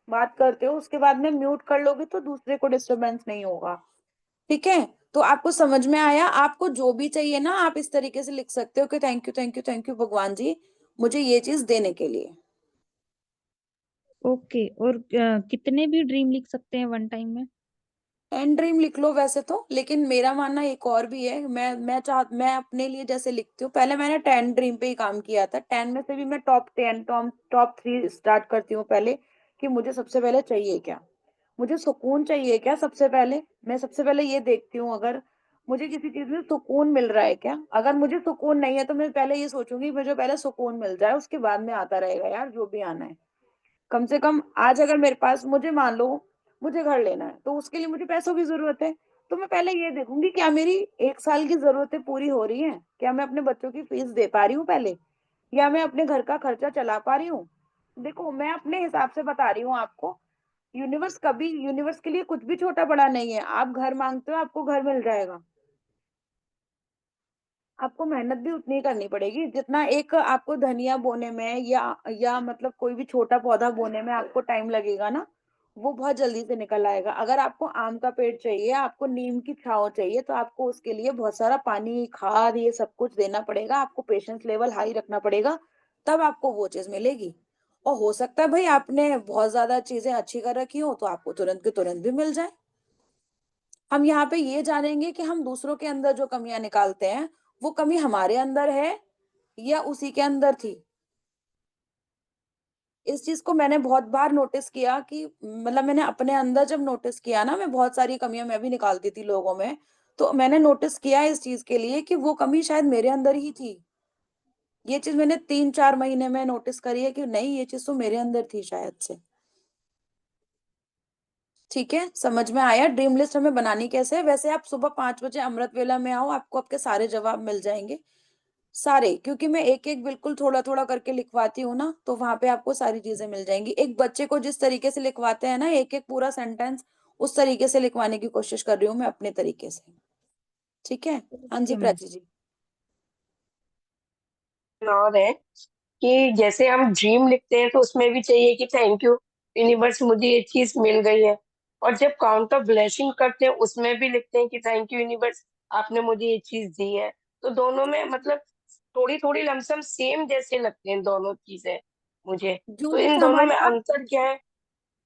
बात करते हो, उसके बाद में म्यूट कर लोगे तो दूसरे को डिस्टरबेंस नहीं होगा। ठीक है, तो आपको समझ में आया? आपको जो भी चाहिए ना आप इस तरीके से लिख सकते हो कि thank you thank you thank you भगवान जी मुझे ये चीज देने के लिए। ओके, और कितने भी ड्रीम लिख सकते हैं वन टाइम में? 10 ड्रीम लिख लो वैसे तो, लेकिन मेरा मानना एक और भी है। मैं अपने लिए जैसे लिखती हूँ, पहले मैंने 10 ड्रीम पे ही काम किया था, 10 में से भी मैं टॉप 3 स्टार्ट करती हूँ पहले, कि मुझे सबसे पहले चाहिए क्या। मुझे सुकून चाहिए क्या सबसे पहले, मैं सबसे पहले ये देखती हूँ। अगर मुझे किसी चीज में सुकून मिल रहा है क्या? अगर मुझे सुकून नहीं है तो मैं पहले ये सोचूंगी मुझे पहले सुकून मिल जाए, उसके बाद में आता रहेगा यार जो भी आना है। कम से कम आज अगर मेरे पास, मुझे मान लो मुझे घर लेना है तो उसके लिए मुझे पैसों की जरूरत है, तो मैं पहले ये देखूंगी क्या मेरी 1 साल की जरूरतें पूरी हो रही हैं, क्या मैं अपने बच्चों की फीस दे पा रही हूँ पहले, या मैं अपने घर का खर्चा चला पा रही हूँ। देखो मैं अपने हिसाब से बता रही हूँ आपको, यूनिवर्स के लिए कुछ भी छोटा बड़ा नहीं है। आप घर मांगते हो आपको घर मिल जाएगा, आपको मेहनत भी उतनी ही करनी पड़ेगी जितना एक आपको धनिया बोने में या मतलब कोई भी छोटा पौधा बोने में आपको टाइम लगेगा ना, वो बहुत जल्दी से निकल आएगा। अगर आपको आम का पेड़ चाहिए, आपको नीम की छांव चाहिए, तो आपको उसके लिए बहुत सारा पानी, खाद, ये सब कुछ देना पड़ेगा, आपको पेशेंस लेवल हाई रखना पड़ेगा, तब आपको वो चीज मिलेगी। और हो सकता है भाई आपने बहुत ज्यादा चीजें अच्छी कर रखी हो तो आपको तुरंत के तुरंत भी मिल जाए। हम यहाँ पे ये जानेंगे कि हम दूसरों के अंदर जो कमियां निकालते हैं वो कमी हमारे अंदर है या उसी के अंदर थी। इस चीज को मैंने बहुत बार नोटिस किया कि मतलब मैंने अपने अंदर जब नोटिस किया ना, मैं बहुत सारी कमियां मैं भी निकालती थी लोगों में, तो मैंने नोटिस किया इस चीज के लिए कि वो कमी शायद मेरे अंदर ही थी। ये चीज मैंने 3-4 महीने में नोटिस करी है कि नहीं, ये चीज तो मेरे अंदर थी शायद से। ठीक है, समझ में आया ड्रीम लिस्ट हमें बनानी कैसे है? वैसे आप सुबह 5 बजे अमृत वेला में आओ, आपको आपके सारे जवाब मिल जाएंगे, सारे, क्योंकि मैं एक एक बिल्कुल थोड़ा थोड़ा करके लिखवाती हूँ ना, तो वहां पे आपको सारी चीजें मिल जाएंगी। एक बच्चे को जिस तरीके से लिखवाते हैं ना एक एक पूरा सेंटेंस, उस तरीके से लिखवाने की कोशिश कर रही हूँ मैं अपने तरीके से। ठीक है, हाँ जी ओके मैम। प्राची जी। और है कि जैसे हम ड्रीम लिखते हैं तो उसमें भी चाहिए कि थैंक यू यूनिवर्स, मुझे ये चीज मिल गई है। और जब काउंट ऑफ ब्लेसिंग करते हैं उसमें भी लिखते हैं कि थैंक यू यूनिवर्स, आपने मुझे ये चीज दी है। तो दोनों में मतलब थोड़ी थोड़ी लमसम सेम जैसे लगते हैं दोनों चीजें मुझे। जो तो इन चीज दोनों हमारे में पास अंतर क्या है?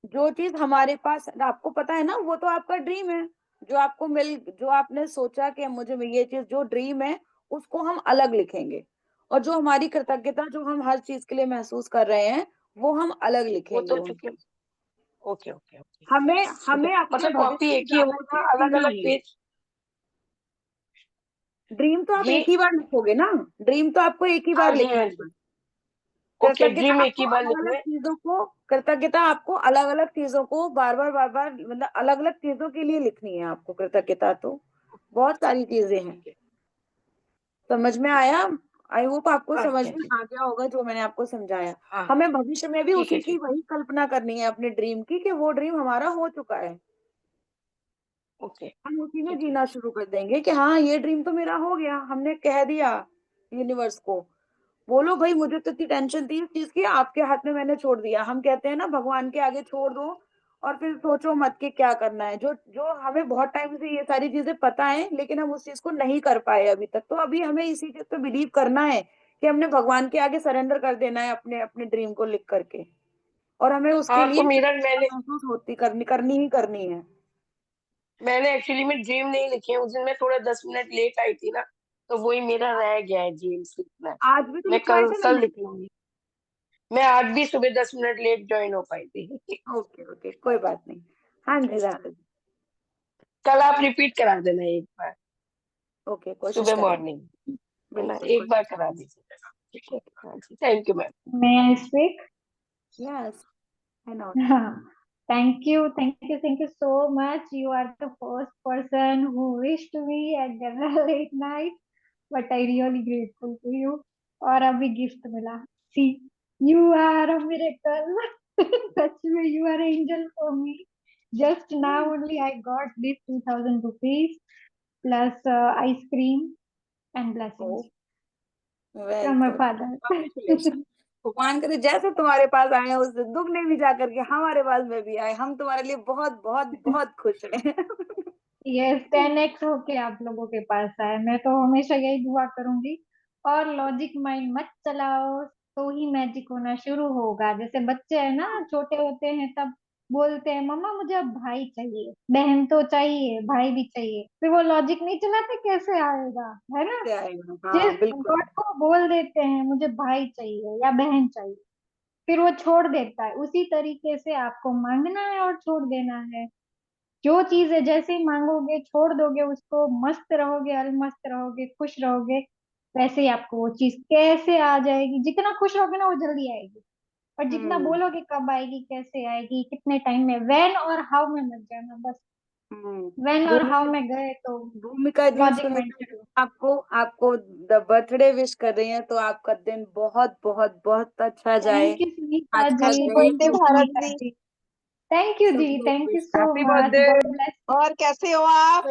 जो चीज हमारे पास आपको पता है ना, वो तो आपका ड्रीम है। जो आपने सोचा कि मुझे ये चीज, जो ड्रीम है उसको हम अलग लिखेंगे, और जो हमारी कृतज्ञता, जो हम हर चीज के लिए महसूस कर रहे हैं, वो हम अलग वो लिखेंगे तो चूंकि उनको। ओके ओके ओके हमें ठीक है, हमें अपने मतलब कॉपी भविष्य एक की ही ज्यादा होगा, चिंता अलग अलग नहीं है। पेज। ड्रीम तो आप ये एक ही बार लिखोगे ना, ड्रीम तो आपको एक ही हाँ बार जी लिखना हाँ है। जी। ओके, ड्रीम एक ही बार कृतज्ञता आपको बार बार मतलब अलग अलग चीजों के लिए लिखनी है आपको कृतज्ञता तो। बहुत सारी चीजें हैं। ठीक है समझ में आया? आई होप आपको हाँ समझ जी हाँ में जी आ गया होगा जो मैंने आपको समझाया। हाँ हमें भविष्य में भी ठीक है उसी की ठीक। वही कल्पना करनी है अपने ड्रीम की, कि वो ड्रीम हमारा हो चुका है। ओके हम उसी में ठीक है। जीना शुरू कर देंगे कि हाँ ये ड्रीम तो मेरा हो गया, हमने कह दिया यूनिवर्स को। बोलो भाई, मुझे तो इतनी टेंशन थी इस चीज की, आपके हाथ में मैंने छोड़ दिया। हम कहते हैं ना भगवान के आगे छोड़ दो और फिर सोचो मत कि क्या करना है। जो जो हमें बहुत टाइम से ये सारी चीजें पता है लेकिन हम उस चीज को नहीं कर पाए अभी तक, तो अभी हमें इसी चीज पे बिलीव करना है कि हमने भगवान के आगे सरेंडर कर देना है अपने अपने ड्रीम को लिख करके, और हमें उसके हाँ तो लिए मिरर महसूस होती करनी ही करनी है। मैंने एक्चुअली में ड्रीम नहीं लिखी है, उस दिन मैं थोड़ा 10 मिनट लेट आई थी ना, तो वही मेरा रह गया है ड्रीम्स लिखना। आज भी तो मैं लिखवाए कल थे कल मैंने। लिख लूंगी। मैं आज भी सुबह 10 मिनट लेट ज्वाइन हो पाई थी। ओके ओके, कोई बात नहीं। हाँ जी राधे। कल आप रिपीट करा देना एक बार, ओके, कोशिश सुबह करेंगे। मॉर्निंग, है ना, बिल्कुल एक बार कोशिश करा करेंगे। दीजिए। ठीक है, हाँ जी, thank you ma'am. May I speak? Yes, I know. Thank you so much. You are the first person who wished me at the late night, but I really grateful to you. और अभी gift मिला. See, you are a miracle. Such में you are angel for me. Just now only I got this 2000 rupees plus ice cream and blessings very from my good, father. Congratulation. भगवान करे जैसे तुम्हारे पास आए हैं उससे दुगने भी जा करके हमारे पास में भी आए। हम तुम्हारे लिए बहुत बहुत बहुत खुश हैं। यस 10x होके आप लोगों के पास आए, मैं तो हमेशा यही दुआ करूंगी। और लॉजिक माइंड मत चलाओ, तो ही मैजिक होना शुरू होगा। जैसे बच्चे हैं ना, छोटे होते हैं तब बोलते हैं मम्मा मुझे अब भाई चाहिए, बहन तो चाहिए, भाई भी चाहिए, फिर वो लॉजिक नहीं चलाते, कैसे आएगा, है ना। से आएगा, जिस हाँ बिल्कुल। गॉड को बोल देते हैं मुझे भाई चाहिए या बहन चाहिए, फिर वो छोड़ देता है। उसी तरीके से आपको मांगना है और छोड़ देना है। जो चीज है जैसे ही मांगोगे, छोड़ दोगे उसको, मस्त रहोगे, अलमस्त रहोगे, खुश रहोगे, वैसे ही आपको वो चीज कैसे आ जाएगी। जितना खुश रहोगे ना वो जल्दी आएगी, और जितना बोलोगे कब आएगी, कैसे आएगी, कितने टाइम में, व्हेन और हाउ में मत जाना बस। व्हेन और हाउ भूमिका में गए तो भूमिका जी लॉजिक सुनिए, मेंशन। आपको आपको बर्थडे विश कर रही हैं, तो आपका दिन बहुत बहुत बहुत अच्छा जाए, थैंक यू सुनीता आज का जी, दिन थैंक यू भारत सुनीता जी। जी, थैंक यू सब जी, लोग thank you wish so happy much, birthday. God bless और कैसे हो आप?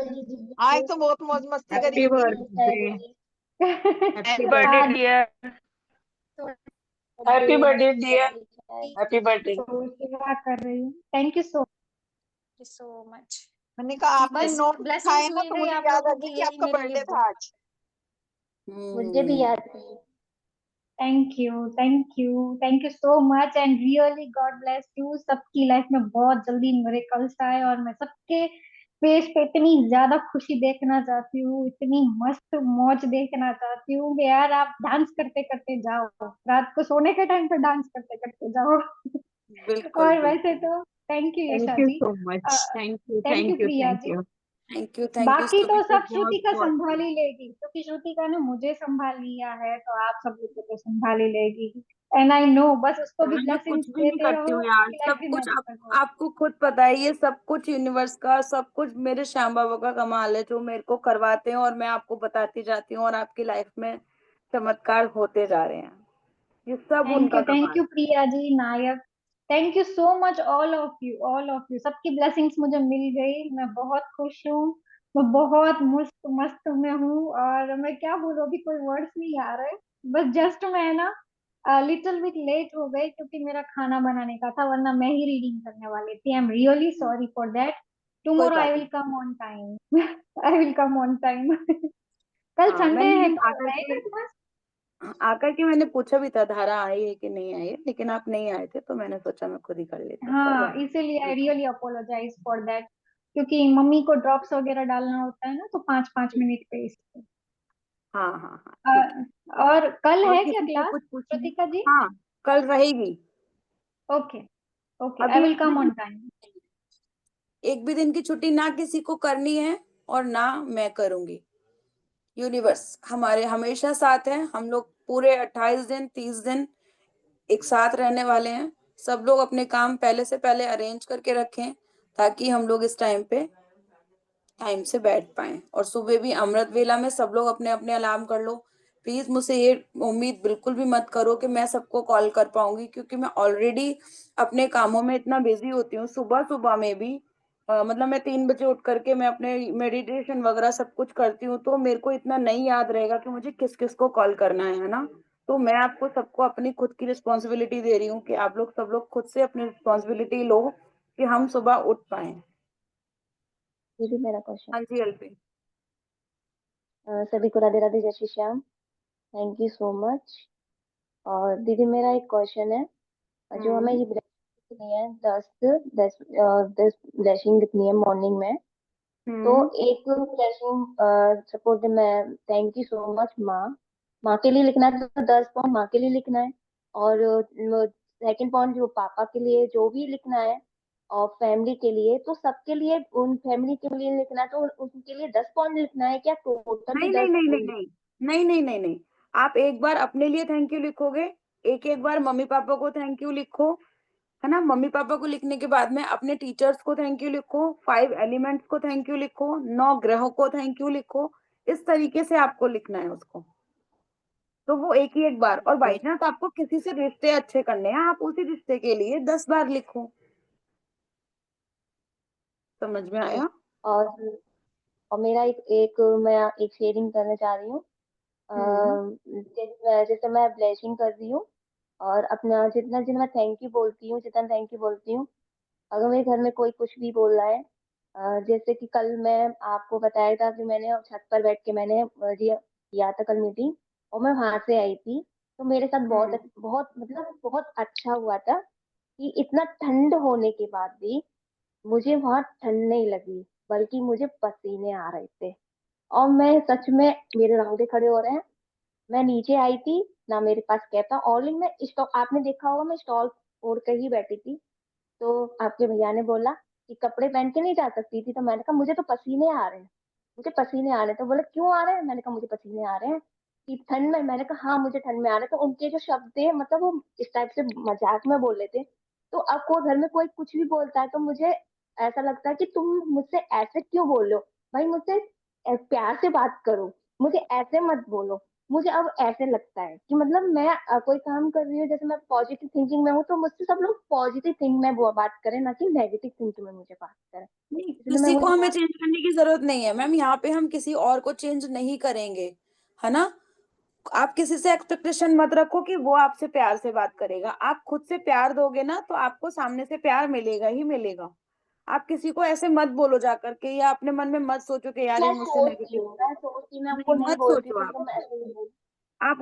आज तो बहुत मौज मस्ती करी हैप्पी होगी। बर्थडे। यू। हैप्पी बर्थडे आज dear. Happy birthday dear. Happy birthday. तो सेवा कर रही हूँ, थैंक यू सो मच। मैंने कहा आपने बस नोट खाए ब्लेसिंग्स ना, मिल तो गई मुझे आप याद आ लोगों गया की, कि यही आपका मेरे लिए बर्थडे था बहुत। आज। मुझे भी याद है। Thank you so much, and really God bless you. सबकी लाइफ में बहुत जल्दी मिरेकल्स आए, और मैं सबके फेस पे इतनी ज्यादा खुशी देखना चाहती हूँ, इतनी मस्त मौज देखना चाहती हूँ कि यार आप डांस करते करते जाओ, रात को सोने के टाइम पे डांस करते करते जाओ। बिल्कुल और वैसे बिल्कुल। तो थैंक यू थैंक यशा यू जी, so much. Thank you, thank you thank you, Priya thank जी। यू। थैंक यू बाकी तो सभी को सब बहुत श्रुतिका बहुत। संभाल ही लेगी, क्योंकि श्रुतिका ने मुझे संभाल लिया है, तो आप सब लोग को तो संभाल ही लेगी। एंड आई नो, बस उसको भी मैं ब्लेसिंग्स कुछ भी नहीं देते करती रहो, हूँ यार, उसकी लाइफ सब भी कुछ मेरिकल हो। आपको खुद पता है, ये सब कुछ यूनिवर्स का, सब कुछ मेरे श्याम बाबा का कमाल है, जो मेरे को करवाते हैं और मैं आपको बताती जाती हूँ, और आपकी लाइफ में चमत्कार होते जा रहे हैं, ये सब उनका थैंक कमाल you Priya ji, Nayak. Thank you so much, all of you, सबकी ब्लेसिंग्स मुझे मिल गई, मैं बहुत खुश हूँ, मैं बहुत मस्त मस्त में हूँ, और मैं क्या बोलूँ, अभी कोई वर्ड्स नहीं आ रहे। बस जस्ट मैं ना लिटिल बिट लेट हो गई, क्योंकि मेरा खाना बनाने का था, वरना मैं ही रीडिंग करने वाली थी। आई एम रियली है। Sorry for that. कोई टुमारो आई बात विल नहीं। Come on time. I will come on time. कल हाँ, संडे मैंने है भी तो रहेगा क्लास? आकर के मैंने पूछा भी था धारा आई है कि नहीं आई है, लेकिन आप नहीं आए थे, तो मैंने सोचा मैं खुद ही कर लेती हूँ, कोई हाँ, बात इसीलिए आई नहीं। रियली अपोलोजाइज फॉर दैट, क्योंकि मम्मी को ड्रॉप्स वगैरह डालना होता है ना, तो 5-5 मिनट पे इसलिए। हाँ हाँ हाँ, ठीक है। और कल और है क्या किसी को क्लास, कुछ पूछना? कृतिका जी? हाँ, कल रहेगी। ओके, ओके, आई अभी विल कम ऑन टाइम। एक भी दिन की छुट्टी ना किसी को करनी है, और ना मैं करूंगी। यूनिवर्स हमारे हमेशा साथ है, हम लोग पूरे 28 दिन 30 दिन एक साथ रहने वाले हैं। सब लोग अपने काम पहले से पहले अरेंज करके रखें, ताकि हम लोग इस टाइम से बैठ पाएं, और सुबह भी अमृत वेला में सब लोग अपने अपने अलार्म कर लो। प्लीज मुझसे ये उम्मीद बिल्कुल भी मत करो कि मैं सबको कॉल कर पाऊंगी, क्योंकि मैं ऑलरेडी अपने कामों में इतना बिजी होती हूँ, सुबह सुबह में भी मतलब मैं 3 बजे उठ करके मैं अपने मेडिटेशन वगैरह सब कुछ करती हूँ, तो मेरे को इतना नहीं याद रहेगा कि मुझे किस किस को कॉल करना है ना। तो मैं आपको सबको अपनी खुद की रिस्पॉन्सिबिलिटी दे रही हूँ कि आप लोग सब लोग खुद से अपनी रिस्पॉन्सिबिलिटी लो, कि हम सुबह उठ पाए। दीदी मेरा क्वेश्चन। हाँ जी अल्पी। सभी को राधे राधे, जय Shri Shyam. Thank you so much. और दीदी मेरा एक क्वेश्चन है, जो हमें ये ब्लेसिंग लिखनी है, 10 ब्लेसिंग लिखनी है मॉर्निंग में। तो एक ब्लेसिंग सपोज मैं थैंक यू सो मच माँ के लिए लिखना है, तो 10 पॉइंट माँ के लिए लिखना है, और सेकंड पॉइंट जो पापा के लिए जो भी लिखना है, और फैमिली के लिए, तो सबके लिए, उन फैमिली के लिए लिखना है, तो उनके लिए 10 पॉइंट लिखना है क्या, टोटली नहीं नहीं 10? नहीं नहीं नहीं नहीं नहीं नहीं नहीं, आप एक बार अपने लिए थैंक यू लिखोगे, एक एक बार मम्मी पापा को थैंक यू लिखो, है ना। मम्मी पापा को लिखने के बाद में अपने टीचर्स को थैंक यू लिखो, 5 एलिमेंट्स को थैंक यू लिखो, 9 ग्रहों को थैंक यू लिखो। इस तरीके से आपको लिखना है उसको, तो वो एक ही एक बार। और बाई चांस आपको किसी से रिश्ते अच्छे करने हैं, आप उसी रिश्ते के लिए 10 बार लिखो। समझ में आया? और मेरा मैं एक शेयरिंग करना चाह रही हूँ। जैसे मैं ब्लेसिंग कर रही हूँ, और अपना जितना जितना मैं थैंक यू बोलती हूँ, जितना थैंक यू बोलती हूँ, अगर मेरे घर में कोई कुछ भी बोल रहा है, जैसे कि कल मैं आपको बताया था कि मैंने छत पर बैठ के मैंने किया था कल मीटिंग, और मैं वहां से आई थी, तो मेरे साथ बहुत बहुत मतलब बहुत अच्छा हुआ था, कि इतना ठंड होने के बाद भी मुझे वहां ठंड नहीं लगी, बल्कि मुझे पसीने आ रहे थे, और मैं सच में, मेरे रोंगटे खड़े हो रहे हैं। मैं नीचे आई थी, ना मेरे पास कैब था, और मैं स्टॉल, आपने देखा होगा मैं स्टॉल ओढ़ कर ही बैठी थी, तो आपके भैया ने बोला कि कपड़े पहन के नहीं जा सकती थी, तो मैंने कहा मुझे तो पसीने आ रहे हैं, मुझे पसीने आ रहे हैं। तो बोले क्यों आ रहे हैं? मैंने कहा मुझे पसीने आ रहे हैं कि ठंड में। मैंने कहा हाँ मुझे ठंड में आ रहे हैं। तो उनके जो शब्द थे मतलब वो इस टाइप से मजाक में बोल रहे थे। तो अब को घर में कोई कुछ भी बोलता है तो मुझे ऐसा लगता है कि तुम मुझसे ऐसे क्यों बोल रहे हो? भाई मुझसे प्यार से बात करो, मुझे ऐसे मत बोलो। मुझे अब ऐसे लगता है कि मतलब मैं कोई काम कर रही हूँ, जैसे मैं पॉजिटिव थिंकिंग में हूँ, तो मुझसे सब लोग पॉजिटिव थिंक में वो बात करें, ना कि नेगेटिव थिंकिंग में मुझे बात करें। नहीं, इसलिए मैं किसी को मुझे हमें चेंज करने की जरूरत नहीं है मैम। यहाँ पे हम किसी और को चेंज नहीं करेंगे, है ना। आप किसी से एक्सपेक्टेशन मत रखो कि वो आपसे प्यार से बात करेगा। आप खुद से प्यार दोगे ना तो आपको सामने से प्यार मिलेगा ही मिलेगा। आप किसी को ऐसे मत बोलो जा करके, या अपने मन में मत सोचो कि यार ये मुझसे नेगेटिव। मैं उनको नहीं, नहीं मत बोलती सोचो थी, आप। तो मैं ऐसे ही बोलती। आप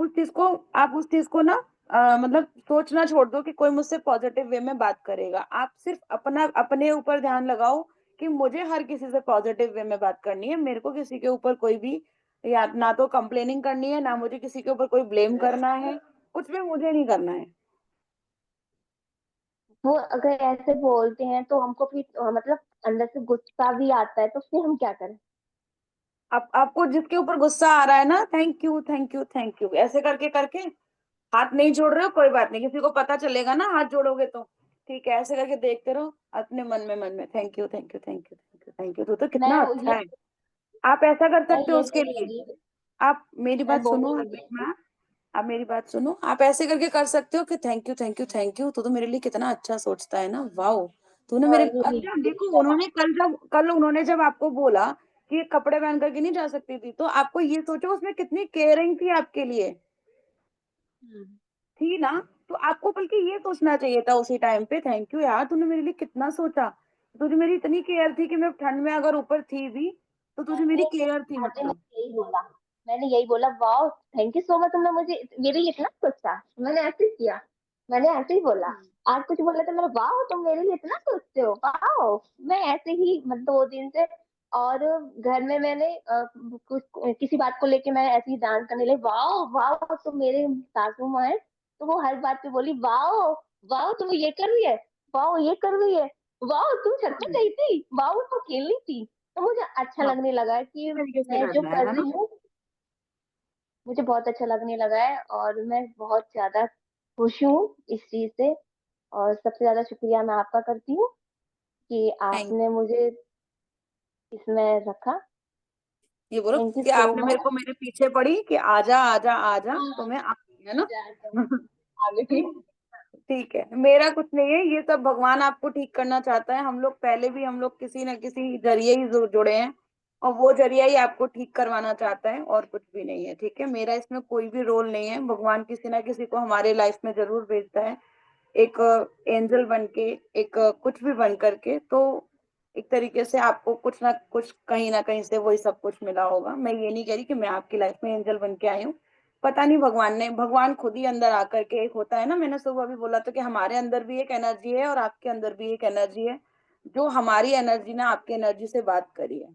उस चीज को ना मतलब सोचना छोड़ दो कि कोई मुझसे पॉजिटिव वे में बात करेगा। आप सिर्फ अपने ऊपर ध्यान लगाओ कि मुझे हर किसी से पॉजिटिव वे में बात करनी है। मेरे को किसी के ऊपर कोई भी या ना तो कंप्लेनिंग करनी है, ना मुझे किसी के ऊपर कोई ब्लेम करना है। कुछ भी मुझे नहीं करना है। वो अगर ऐसे बोलते हैं तो हमको फिर मतलब अंदर से गुस्सा भी आता है, तो फिर हम क्या करें? आपको जिसके ऊपर गुस्सा आ रहा है ना, thank you thank you thank you ऐसे करके करके हाथ नहीं जोड़ रहे हो, कोई बात नहीं। किसी को पता चलेगा ना हाथ जोड़ोगे तो, ठीक है। ऐसे करके देखते रहो अपने मन में thank you thank you thank you thank you thank you, तो मैं कितना अच्छा ये है। आप ऐसा कर मैं सकते हो ये उसके बोलने लिए। लगी आप मेरी मैं बात बोलने सुनो, लगी आप मेरी बात सुनो। आप ऐसे करके कर सकते हो कि thank you thank you thank you, तो मेरे लिए कितना अच्छा सोचता है ना, वाओ। तूने मेरे सॉरी अच्छा देखो, उन्होंने कल उन्होंने जब आपको बोला कि ये कपड़े पहन करके नहीं जा सकती थी, तो आपको ये सोचो उसमें कितनी केयरिंग थी आपके लिए, थी ना। तो आपको बल्कि ये सोचना चाहिए था उसी टाइम पे, थैंक यू यार तूने मेरे लिए कितना सोचा। तुझे मेरी इतनी केयर थी कि मैं ठंड में अगर ऊपर थी भी तो तुझे मेरी केयर थी आते मतलब। मैंने यही बोला। मैंने यही बोला, वाह थैंक यू सो मच, तुमने मुझे मेरे लिए इतना सोचा। मैंने ऐसे ही किया, मैंने ऐसे ही बोला। आज कुछ बोला तो मैंने वाह तुम मेरे लिए इतना सोचते हो, वाह। मैं ऐसे ही मतलब 2 दिन से। और घर में मैंने कुछ किसी बात को लेके मैं ऐसे ही डांस करने लगी, वाह वाह। तो मेरे सासू माँ है, तो वो हर बात पे बोली वाह, वाह तुम ये कर रही है, वाह ये कर रही है, वाह तुम छत पे गई थी, वाह तो खेलनी थी। तो मुझे अच्छा हाँ, लगने लगा है कि तरीके से मैं जो करना कर है ना। रही हूँ, मुझे बहुत अच्छा लगने लगा है। और मैं बहुत ज्यादा खुश हूँ इस चीज से। और सबसे ज्यादा शुक्रिया मैं आपका करती हूँ कि थैंक आपने मुझे इसमें रखा। ये बोलो थैंक यू कि सो आपने मेरे मच। को मेरे पीछे पड़ी कि आजा आजा आजा, तो मैं आ गई, है ना। आगे भी ठीक है, मेरा कुछ नहीं है, ये सब भगवान आपको ठीक करना चाहता है। हम लोग पहले भी हम लोग किसी न किसी जरिए ही जुड़े हैं, और वो जरिया ही आपको ठीक करवाना चाहता है, और कुछ भी नहीं है। ठीक है, मेरा इसमें कोई भी रोल नहीं है। भगवान किसी ना किसी को हमारे लाइफ में जरूर भेजता है, एक एंजल बन के, एक कुछ भी बन करके। तो एक तरीके से आपको कुछ ना कहीं से वही सब कुछ मिला होगा। मैं ये नहीं कह रही कि मैं आपकी लाइफ में एंजल बन के आई हूँ। पता नहीं, भगवान खुद ही अंदर आकर के, एक होता है ना, मैंने सुबह भी बोला था कि हमारे अंदर भी एक एनर्जी है और आपके अंदर भी एक एनर्जी है। जो हमारी एनर्जी ने आपकी एनर्जी से बात करी है,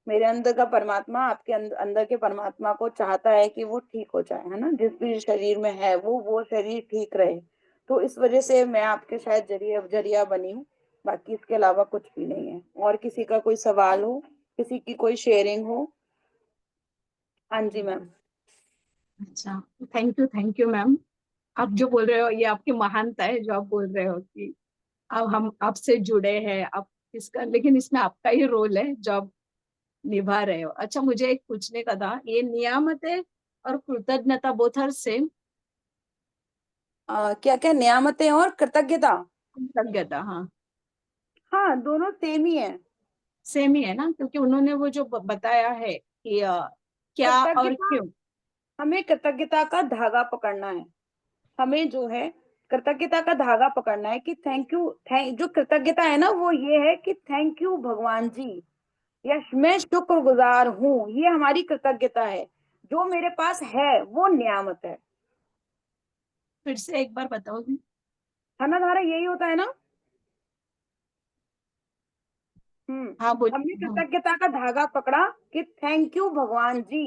मेरे अंदर का परमात्मा आपके अंदर के परमात्मा को चाहता है कि वो ठीक हो जाए, है ना। जिस भी शरीर में है वो शरीर ठीक रहे। तो इस वजह से मैं आपके शायद जरिया बनी हूँ। बाकी इसके अलावा कुछ भी नहीं है। और किसी का कोई सवाल हो, किसी की कोई शेयरिंग हो। हाँ जी मैम। अच्छा, थैंक यू मैम। आप जो बोल रहे हो ये आपकी महानता है, जो आप बोल रहे हो कि अब हम आपसे जुड़े हैं। आप इसका, लेकिन इसमें आपका ही रोल है जो आप निभा रहे हो। अच्छा, मुझे एक पूछने का था, ये नियामतें और कृतज्ञता बोथ आर सेम? क्या क्या नियामतें और कृतज्ञता? कृतज्ञता, हाँ हाँ, दोनों सेम ही है। सेम ही है ना, क्योंकि उन्होंने वो जो बताया है कि क्या और कृतज्ञता, क्यों। हमें कृतज्ञता का धागा पकड़ना है। हमें जो है कृतज्ञता का धागा पकड़ना है कि थैंक यू। जो कृतज्ञता है ना, वो ये है कि थैंक यू भगवान जी, या मैं शुक्रगुजार हूँ। ये हमारी कृतज्ञता है। जो मेरे पास है वो नियामत फिर से एक बार बताओगे? है ना धारा, यही होता है ना। हाँ हमने बोलिए, हाँ। कृतज्ञता का धागा पकड़ा कि थैंक यू भगवान जी,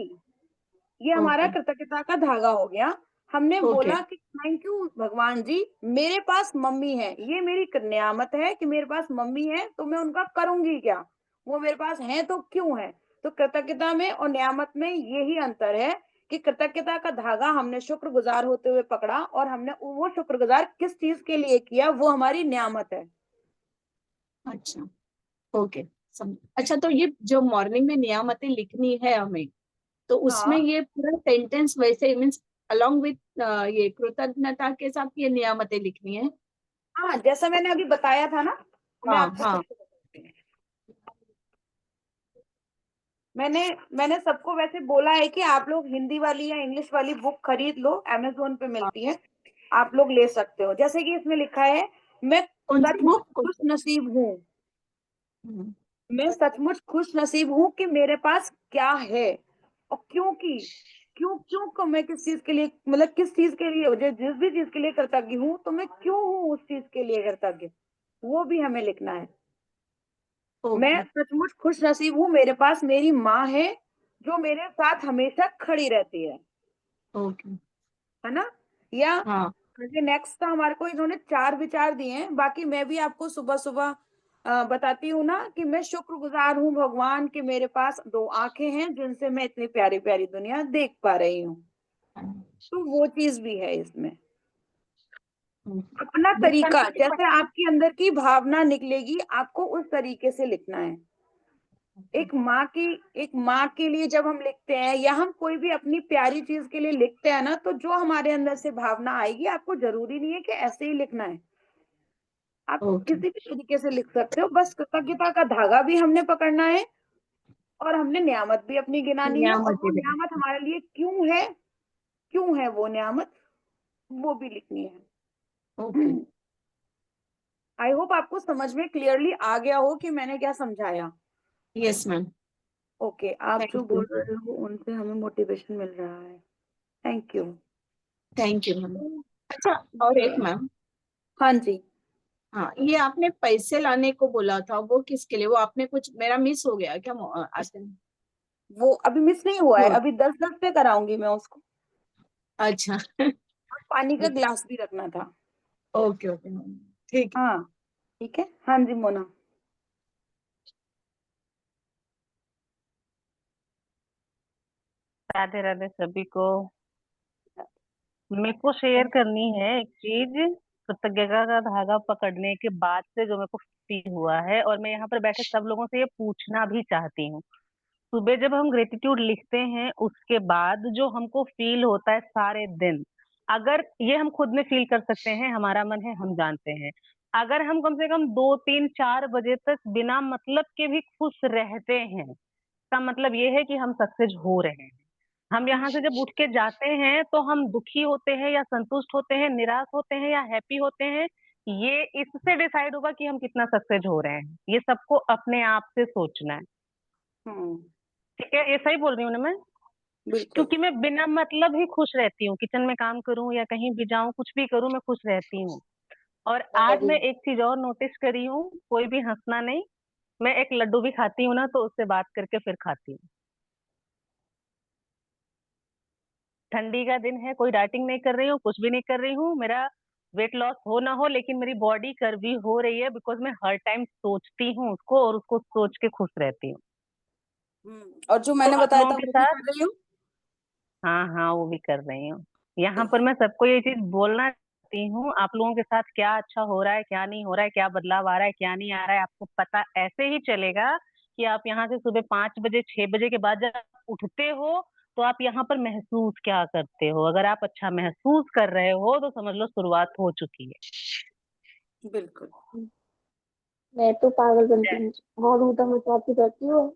ये हमारा ओके। कृतज्ञता का धागा हो गया। हमने ओके बोला कि थैंक यू भगवान जी, मेरे पास मम्मी है, ये मेरी नियामत है कि मेरे पास मम्मी है, तो मैं उनका करूंगी क्या, वो मेरे पास है तो क्यों है। तो कृतज्ञता में और नियामत में यही अंतर है कि कृतज्ञता का धागा हमने शुक्रगुजार होते हुए पकड़ा, और हमने वो शुक्रगुजार किस चीज के लिए किया, वो हमारी नियामत है। अच्छा ओके समझ। अच्छा तो ये जो मॉर्निंग में नियामतें लिखनी है हमें, तो उसमें हाँ ये पूरा सेंटेंस वैसे मीन्स अलोंग विथ ये कृतज्ञता के साथ ये नियामतें लिखनी है। हाँ, जैसा मैंने अभी बताया था ना, मैं हाँ आपको हाँ फिर से बताती हूँ। मैंने सबको वैसे बोला है कि आप लोग हिंदी वाली या इंग्लिश वाली बुक खरीद लो, अमेजोन पे हाँ। मिलती है, आप लोग ले सकते हो। जैसे कि इसमें लिखा है, मैं कौन सी सचमुच बुक? खुश नसीब हूँ, मैं सचमुच खुश नसीब हूँ कि मेरे पास क्या है, और क्योंकि क्यों क्यों को मैं किस चीज के लिए, मतलब किस चीज के लिए, जिस भी चीज के लिए कृतज्ञ हूँ, तो मैं क्यों हूँ उस चीज के लिए कृतज्ञ, वो भी हमें लिखना है। मैं ओके सचमुच खुश नसीब हूँ, मेरे पास मेरी माँ है जो मेरे साथ हमेशा खड़ी रहती ओके है ना। या हाँ नेक्स्ट था हमारे को, इन्होंने 4 विचार दिए हैं, बाकी मैं भी आपको सुबह सुबह बताती हूँ ना कि मैं शुक्रगुजार हूँ भगवान कि मेरे पास 2 आंखें हैं जिनसे मैं इतनी प्यारी प्यारी दुनिया देख पा रही हूँ। तो वो चीज भी है इसमें। अपना तरीका, जैसे आपके अंदर की भावना निकलेगी, आपको उस तरीके से लिखना है। एक माँ के लिए जब हम लिखते हैं, या हम कोई भी अपनी प्यारी चीज के लिए लिखते हैं ना, तो जो हमारे अंदर से भावना आएगी, आपको जरूरी नहीं है कि ऐसे ही लिखना है, आप ओके किसी भी तरीके से लिख सकते हो। बस कृतज्ञता का धागा भी हमने पकड़ना है, और हमने नियामत भी अपनी गिनानी है, और वो नियामतें भी। नियामत हमारे लिए क्यों है वो नियामत, वो भी लिखनी ओके है। आई होप आपको समझ में क्लियरली आ गया हो कि मैंने क्या समझाया। यस मैम ओके, आप जो थैंक यू बोल रहे हो उनसे हमें मोटिवेशन मिल रहा है। Thank you. Thank you ma'am. अच्छा और एक मैम, हाँ जी, हाँ ये आपने पैसे लाने को बोला था, वो किसके लिए? वो आपने कुछ मेरा मिस हो गया क्या आज? वो अभी मिस नहीं हुआ है, अभी 10-10 पे कराऊंगी मैं उसको। अच्छा और पानी का ग्लास भी रखना था। ओके ओके मैम ठीक है। हाँ ठीक है। हाँ जी मोना। राधे राधे सभी को। मेरे को शेयर करनी है एक चीज, कृतज्ञता का धागा पकड़ने के बाद से जो मेरे को फील हुआ है, और मैं यहाँ पर बैठे सब लोगों से ये पूछना भी चाहती हूँ। सुबह जब हम ग्रेटिट्यूड लिखते हैं, उसके बाद जो हमको फील होता है सारे दिन, अगर ये हम खुद में फील कर सकते हैं, हमारा मन है, हम जानते हैं, अगर हम कम से कम 2 3 4 बजे तक बिना मतलब के भी खुश रहते हैं, का मतलब ये है कि हम सक्सेस हो रहे हैं। हम यहाँ से जब उठ के जाते हैं तो हम दुखी होते हैं या संतुष्ट होते हैं, निराश होते हैं या हैप्पी होते हैं, ये इससे डिसाइड होगा कि हम कितना सक्सेस हो रहे हैं। ये सबको अपने आप से सोचना है। हम्म, ठीक है, ये सही बोल रही हूँ ना मैं? बिल्कुल। क्योंकि मैं बिना मतलब ही खुश रहती हूँ, किचन में काम करूँ या कहीं भी जाऊं, कुछ भी करूँ, मैं खुश रहती हूँ। और आज मैं एक चीज और नोटिस करी हूँ, कोई भी हंसना नहीं, मैं एक लड्डू भी खाती हूँ ना, तो उससे बात करके फिर खाती हूँ। ठंडी का दिन है, कोई डाइटिंग नहीं कर रही हूँ, कुछ भी नहीं कर रही हूँ, मेरा वेट लॉस हो ना हो, लेकिन मेरी बॉडी कर्वी हो रही है, बिकॉज मैं हर टाइम सोचती हूँ उसको, और उसको सोच के खुश रहती हूँ। और जो तो मैंने आप बताया लोगों था के वो भी साथ, कर रही हूँ। हाँ हाँ वो भी कर रही हूँ। यहाँ पर मैं सबको ये चीज बोलना चाहती हूँ, आप लोगों के साथ क्या अच्छा हो रहा है, क्या नहीं हो रहा है, क्या बदलाव आ रहा है, क्या नहीं आ रहा है, आपको पता ऐसे ही चलेगा कि आप यहाँ से सुबह 5 बजे 6 बजे के बाद जब आप उठते हो, तो आप यहाँ पर महसूस क्या करते हो। अगर आप अच्छा महसूस कर रहे हो तो समझ लो शुरुआत हो चुकी है। बिल्कुल। मैं तो पागलपंती बहुत ऊधम मचाती रहती हूँ।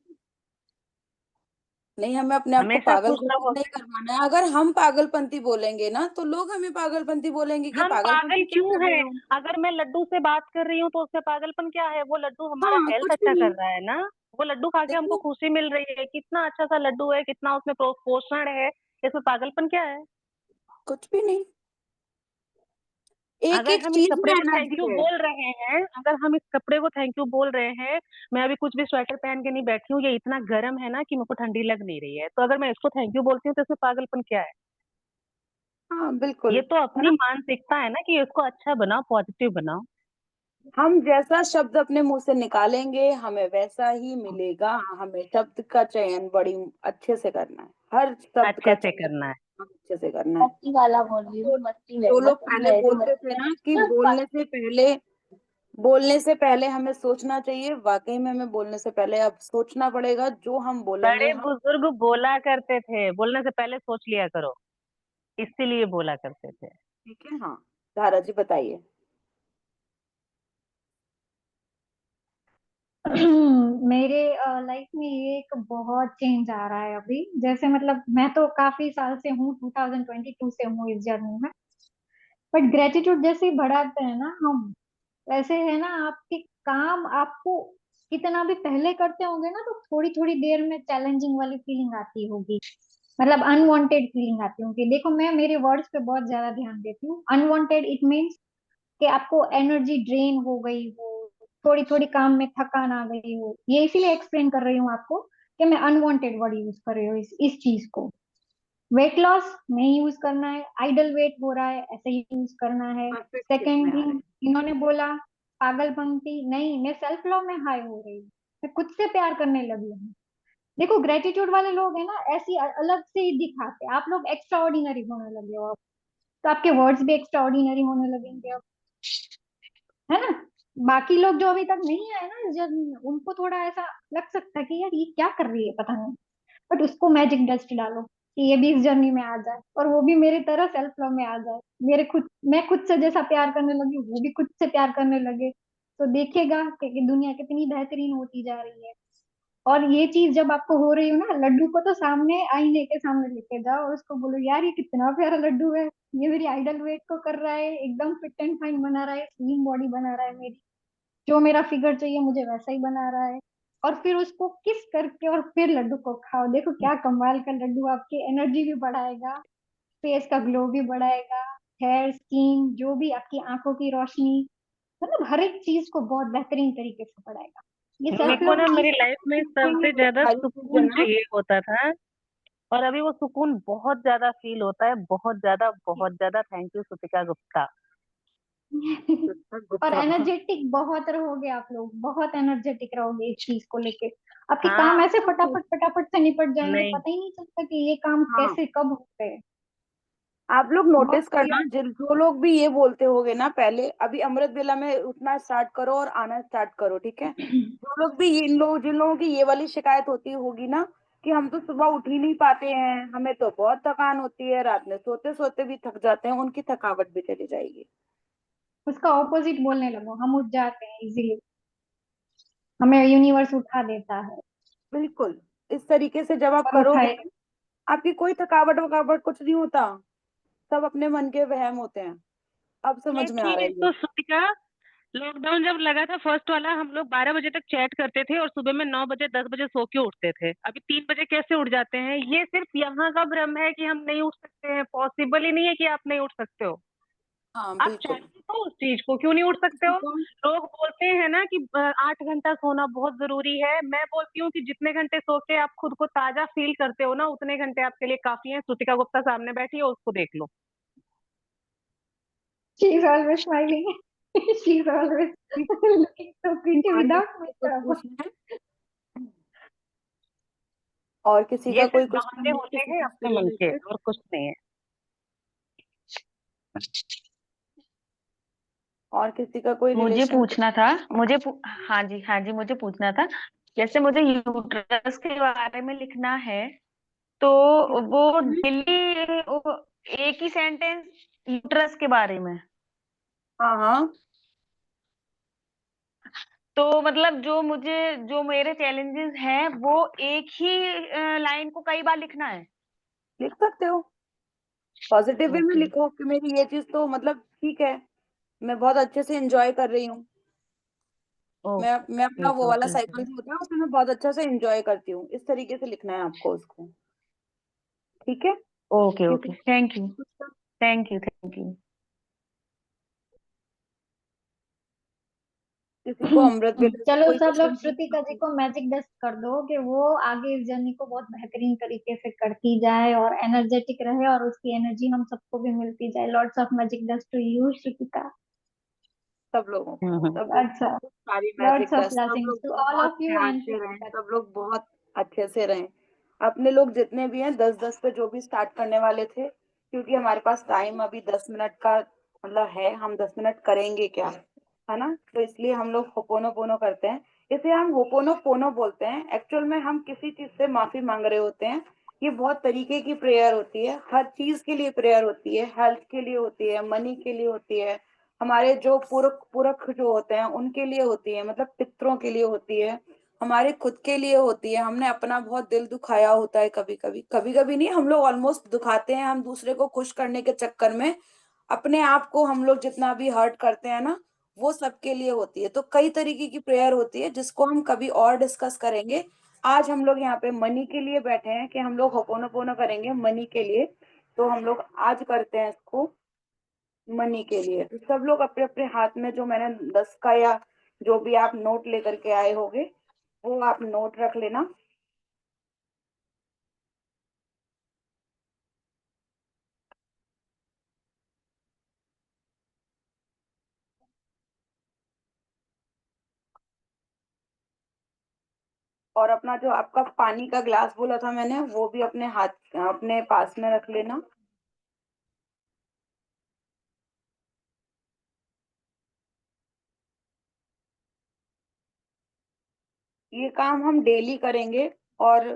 नहीं, हमें अपने आप को हमेशा पागल खुश घोषित रहो। नहीं करवाना है। अगर हम पागलपंती बोलेंगे ना, तो लोग हमें पागलपंती बोलेंगे कि हम पागल पागलपंती क्या क्यों कर रहे हैं? हो। अगर मैं लड्डू से बात कर रही हूँ तो उससे पागलपन क्या है? वो लड्डू हमारा हाँ, हेल्थ कुछ भी अच्छा नहीं। कर रहा है ना। वो लड्डू खा के हमको देखो, खुशी मिल रही है, कितना अच्छा सा लड्डू है, कितना उसमें पोषण है, इसमें पागलपन क्या है? कुछ भी नहीं। एक अगर एक हम इस चीज में कपड़े को थैंक एनर्जी यू है। बोल रहे हैं, अगर हम इस कपड़े को थैंक यू बोल रहे हैं, मैं अभी कुछ भी स्वेटर पहन के नहीं बैठी हूँ, ये इतना गर्म है ना कि मेरे को ठंडी लग नहीं रही है, तो अगर मैं इसको थैंक यू बोलती हूँ तो इसमें पागलपन क्या है? हाँ बिल्कुल, ये तो है अपनी ना? मानसिकता है ना कि उसको अच्छा बनाओ, पॉजिटिव बनाओ। हम जैसा शब्द अपने मुंह से निकालेंगे हमें वैसा ही मिलेगा। हमें शब्द का चयन बड़ी अच्छे से करना है, हर शब्द का अच्छे से चयन करना है। अच्छे से करना है। मस्ती वाला बोल रही तो हूँ, मस्ती में, जो लोग मतलब पहले मैं जो बोलते थे मस्ती ना कि में बोलने से पहले हमें सोचना चाहिए, वाकई में हमें बोलने से पहले अब सोचना पड़ेगा। जो हम बोलेंगे बड़े हम, बुजुर्ग बोला करते थे, बोलने से पहले सोच लिया करो, इसीलिए बोला करते थे। ठीक है। हाँ, धारा जी बताइए। मेरे लाइफ में ये एक बहुत चेंज आ रहा है अभी। जैसे मतलब मैं तो काफी साल से हूँ, 2022 से हूँ इस जर्नी में। बट ग्रेटिट्यूड जैसे ही बढ़ाते हैं ना हम, वैसे है ना, आपके काम आपको कितना भी पहले करते होंगे ना, तो थोड़ी थोड़ी देर में चैलेंजिंग वाली फीलिंग आती होगी, मतलब अनवांटेड फीलिंग आती होगी। देखो मैं मेरे वर्ड्स पे बहुत ज्यादा ध्यान देती हूँ। अनवांटेड इट मीन्स कि आपको एनर्जी ड्रेन हो गई हो, थोड़ी थोड़ी काम में थकान आ गई हो। ये इसीलिए एक्सप्लेन कर रही हूँ आपको कि मैं अनवांटेड वर्ड यूज कर रही हूँ इस चीज को। वेट लॉस नहीं यूज करना है, आइडल वेट हो रहा है ऐसे ही यूज करना है। परफेक्ट सेकेंड किसमें आ रहे थिंग, इन्होंने बोला पागलपंती नहीं, मैं सेल्फ लव में हाई हो रही हूँ, मैं खुद से प्यार करने लगी हूँ। देखो ग्रेटिट्यूड वाले लोग है ना, ऐसी अलग से ही दिखाते हैं। आप लोग एक्स्ट्रा ऑर्डिनरी होने लगे हो अब, तो आपके वर्ड्स भी एक्स्ट्रा ऑर्डिनरी होने लगेंगे अब, है ना। बाकी लोग जो अभी तक नहीं आए ना इस जर्नी में, उनको थोड़ा ऐसा लग सकता है कि यार ये क्या कर रही है पता नहीं, बट उसको मैजिक डस्ट डालो कि ये भी इस जर्नी में आ जाए, और वो भी मेरी तरह सेल्फ लव में आ जाए। मैं खुद से जैसा प्यार करने लगी, वो भी खुद से प्यार करने लगे, तो देखिएगा कि दुनिया कितनी बेहतरीन होती जा रही है। और ये चीज जब आपको हो रही हो ना, लड्डू को तो सामने आईने के सामने लेके जाओ और उसको बोलो यार ये कितना प्यारा लड्डू है, ये मेरी आइडल वेट को कर रहा है, एकदम फिट एंड फाइन बना रहा है, स्लिम बॉडी बना रहा है मेरी, जो मेरा फिगर चाहिए मुझे वैसा ही बना रहा है। और फिर उसको किस करके और फिर लड्डू को खाओ, देखो क्या कमाल का लड्डू, आपकी एनर्जी भी बढ़ाएगा, फेस का ग्लो भी बढ़ाएगा, हेयर स्किन जो भी, आपकी आंखों की रोशनी, मतलब हर एक चीज को बहुत बेहतरीन तरीके से बढ़ाएगा। ये मेरे सेल्फ को लव ना चीज मेरी लाइफ में सबसे ज्यादा सारी चीजें सुकून ना। चाहिए होता था, और अभी वो सुकून बहुत ज्यादा फील होता है, बहुत ज्यादा, बहुत ज्यादा। Thank you Sutika Gupta. और गुप्ता। एनर्जेटिक बहुत रहोगे आप लोग, बहुत एनर्जेटिक रहोगे इस चीज को लेके। आपके काम हाँ। ऐसे फटाफट फटाफट से निपट जाएंगे, नहीं। पता ही नहीं चलता कि ये काम हाँ, कैसे कब हो गए। आप लोग बहुत नोटिस करना, बढ़िया। जो लोग भी ये बोलते होगे ना, पहले अभी अमृत वेला में उठना स्टार्ट करो और आना स्टार्ट करो, ठीक है। जो लोग भी जिन लोगों की ये वाली शिकायत होती होगी ना कि हम तो सुबह उठ ही नहीं पाते हैं, हमें तो बहुत थकान होती है, रात में सोते सोते भी थक जाते हैं, उनकी थकावट भी चली जाएगी। उसका ऑपोजिट बोलने लगो, हम उठ जाते हैं इजीली, हमें यूनिवर्स उठा देता है बिल्कुल, इस तरीके से जब आप और करोगे उठाए। ना, आपकी कोई थकावट वकावट कुछ नहीं होता। सब अपने मन के वहम होते हैं। अब समझ में आ रहा है लेकिन ये। तो सुतिका, लॉकडाउन जब लगा था फर्स्ट वाला, हम लोग 12 बजे तक चैट करते थे और सुबह में 9 बजे 10 बजे सो के उठते थे। अभी 3 बजे कैसे उठ जाते हैं? ये सिर्फ यहाँ का भ्रम है कि हम नहीं उठ सकते हैं। पॉसिबल ही नहीं है कि आप नहीं उठ सकते हो। हाँ आप बिल्कुल। चाहते तो उस चीज को क्यों नहीं उठ सकते हो? किसी लोग बोलते हैं ना कि 8 घंटा सोना बहुत जरूरी है। मैं बोलती हूँ कि जितने घंटे सो के आप खुद को ताजा फील करते हो ना, उतने घंटे आपके लिए काफी है। श्रुतिका गुप्ता सामने बैठी है, उसको देख लो। She is always smiling, she is always looking so pretty और विदाउट किसी को कुछ मेकअप। पूछना है? और किसी ये का कोई सिर्फ क्वेश्चन बहाने है होते किसी हैं चीज से अपने मन के, रिलेटेड? और कुछ नहीं है। और किसी का कोई मुझे रिलेशन? पूछना था, हाँ जी, हाँ जी, मुझे पूछना था। जैसे मुझे यूट्रस के बारे में लिखना है, तो वो डेली एक ही सेंटेंस यूट्रस के बारे में, हाँ हाँ, तो मतलब जो मेरे चैलेंजेस हैं वो एक ही लाइन को कई बार लिखना है। लिख सकते हो। पॉजिटिव वे में ओके। लिखो कि मेरी ये चीज तो मतलब ठीक है, मैं बहुत अच्छे से एंजॉय कर रही हूँ। मैं अपना वो ओके वाला ओके साइकिल जो होता है उसमें मैं बहुत अच्छा से एंजॉय करती हूँ, इस तरीके से लिखना है आपको उसको। ठीक है। ओके किसी ओके, थैंक यू, को थैंक यू, थैंक यू। किसी को अमृत वेला, चलो कोई सब कुछ लोग श्रुतिका जी को मैजिक डस्ट कर दो कि वो आगे इस जर्नी को बहुत बेहतरीन तरीके से करती जाए और एनर्जेटिक रहे और उसकी एनर्जी हम सबको भी मिलती जाए। Lots of magic dust to you Shrutika. सब लोगों को, सब लोग लॉट्स ऑफ बहुत सारी लॉट्स मैजिक ऑफ डस्ट, सब ब्लेसिंग्स लोग टू ऑल बहुत ऑफ यू प्यार एंड से रहें, श्रुतिका। सब लोग बहुत अच्छे से रहें। अपने लोग जितने भी हैं 10-10 पे जो भी स्टार्ट करने वाले थे, क्योंकि हमारे पास टाइम अभी 10 मिनट का मतलब है, हम 10 मिनट करेंगे क्या, है ना, तो इसलिए हम लोग होपोनोपोनो करते हैं। इसे हम होपोनोपोनो बोलते हैं। एक्चुअल में हम किसी चीज से माफी मांग रहे होते हैं। ये बहुत तरीके की प्रेयर होती है, हर चीज के लिए प्रेयर होती है, हेल्थ के लिए होती है, मनी के लिए होती है, हमारे जो पुरख पुरख जो होते हैं उनके लिए होती है, मतलब पितरों के लिए होती है, हमारे खुद के लिए होती है। हमने अपना बहुत दिल दुखाया होता है, कभी कभी, कभी कभी नहीं, हम लोग ऑलमोस्ट दुखाते हैं। हम दूसरे को खुश करने के चक्कर में अपने आप को हम लोग जितना भी हर्ट करते हैं ना, वो सबके लिए होती है। तो कई तरीके की प्रेयर होती है जिसको हम कभी और डिस्कस करेंगे। आज हम लोग यहाँ पे मनी के लिए बैठे हैं कि हम लोग होपोनोपोनो करेंगे मनी के लिए, तो हम लोग आज करते हैं इसको मनी के लिए। तो सब लोग अपने अपने हाथ में जो मैंने 10 का या जो भी आप नोट लेकर के आए होंगे वो आप नोट रख लेना। और अपना जो आपका पानी का ग्लास बोला था मैंने, वो भी अपने हाथ अपने पास में रख लेना। ये काम हम डेली करेंगे और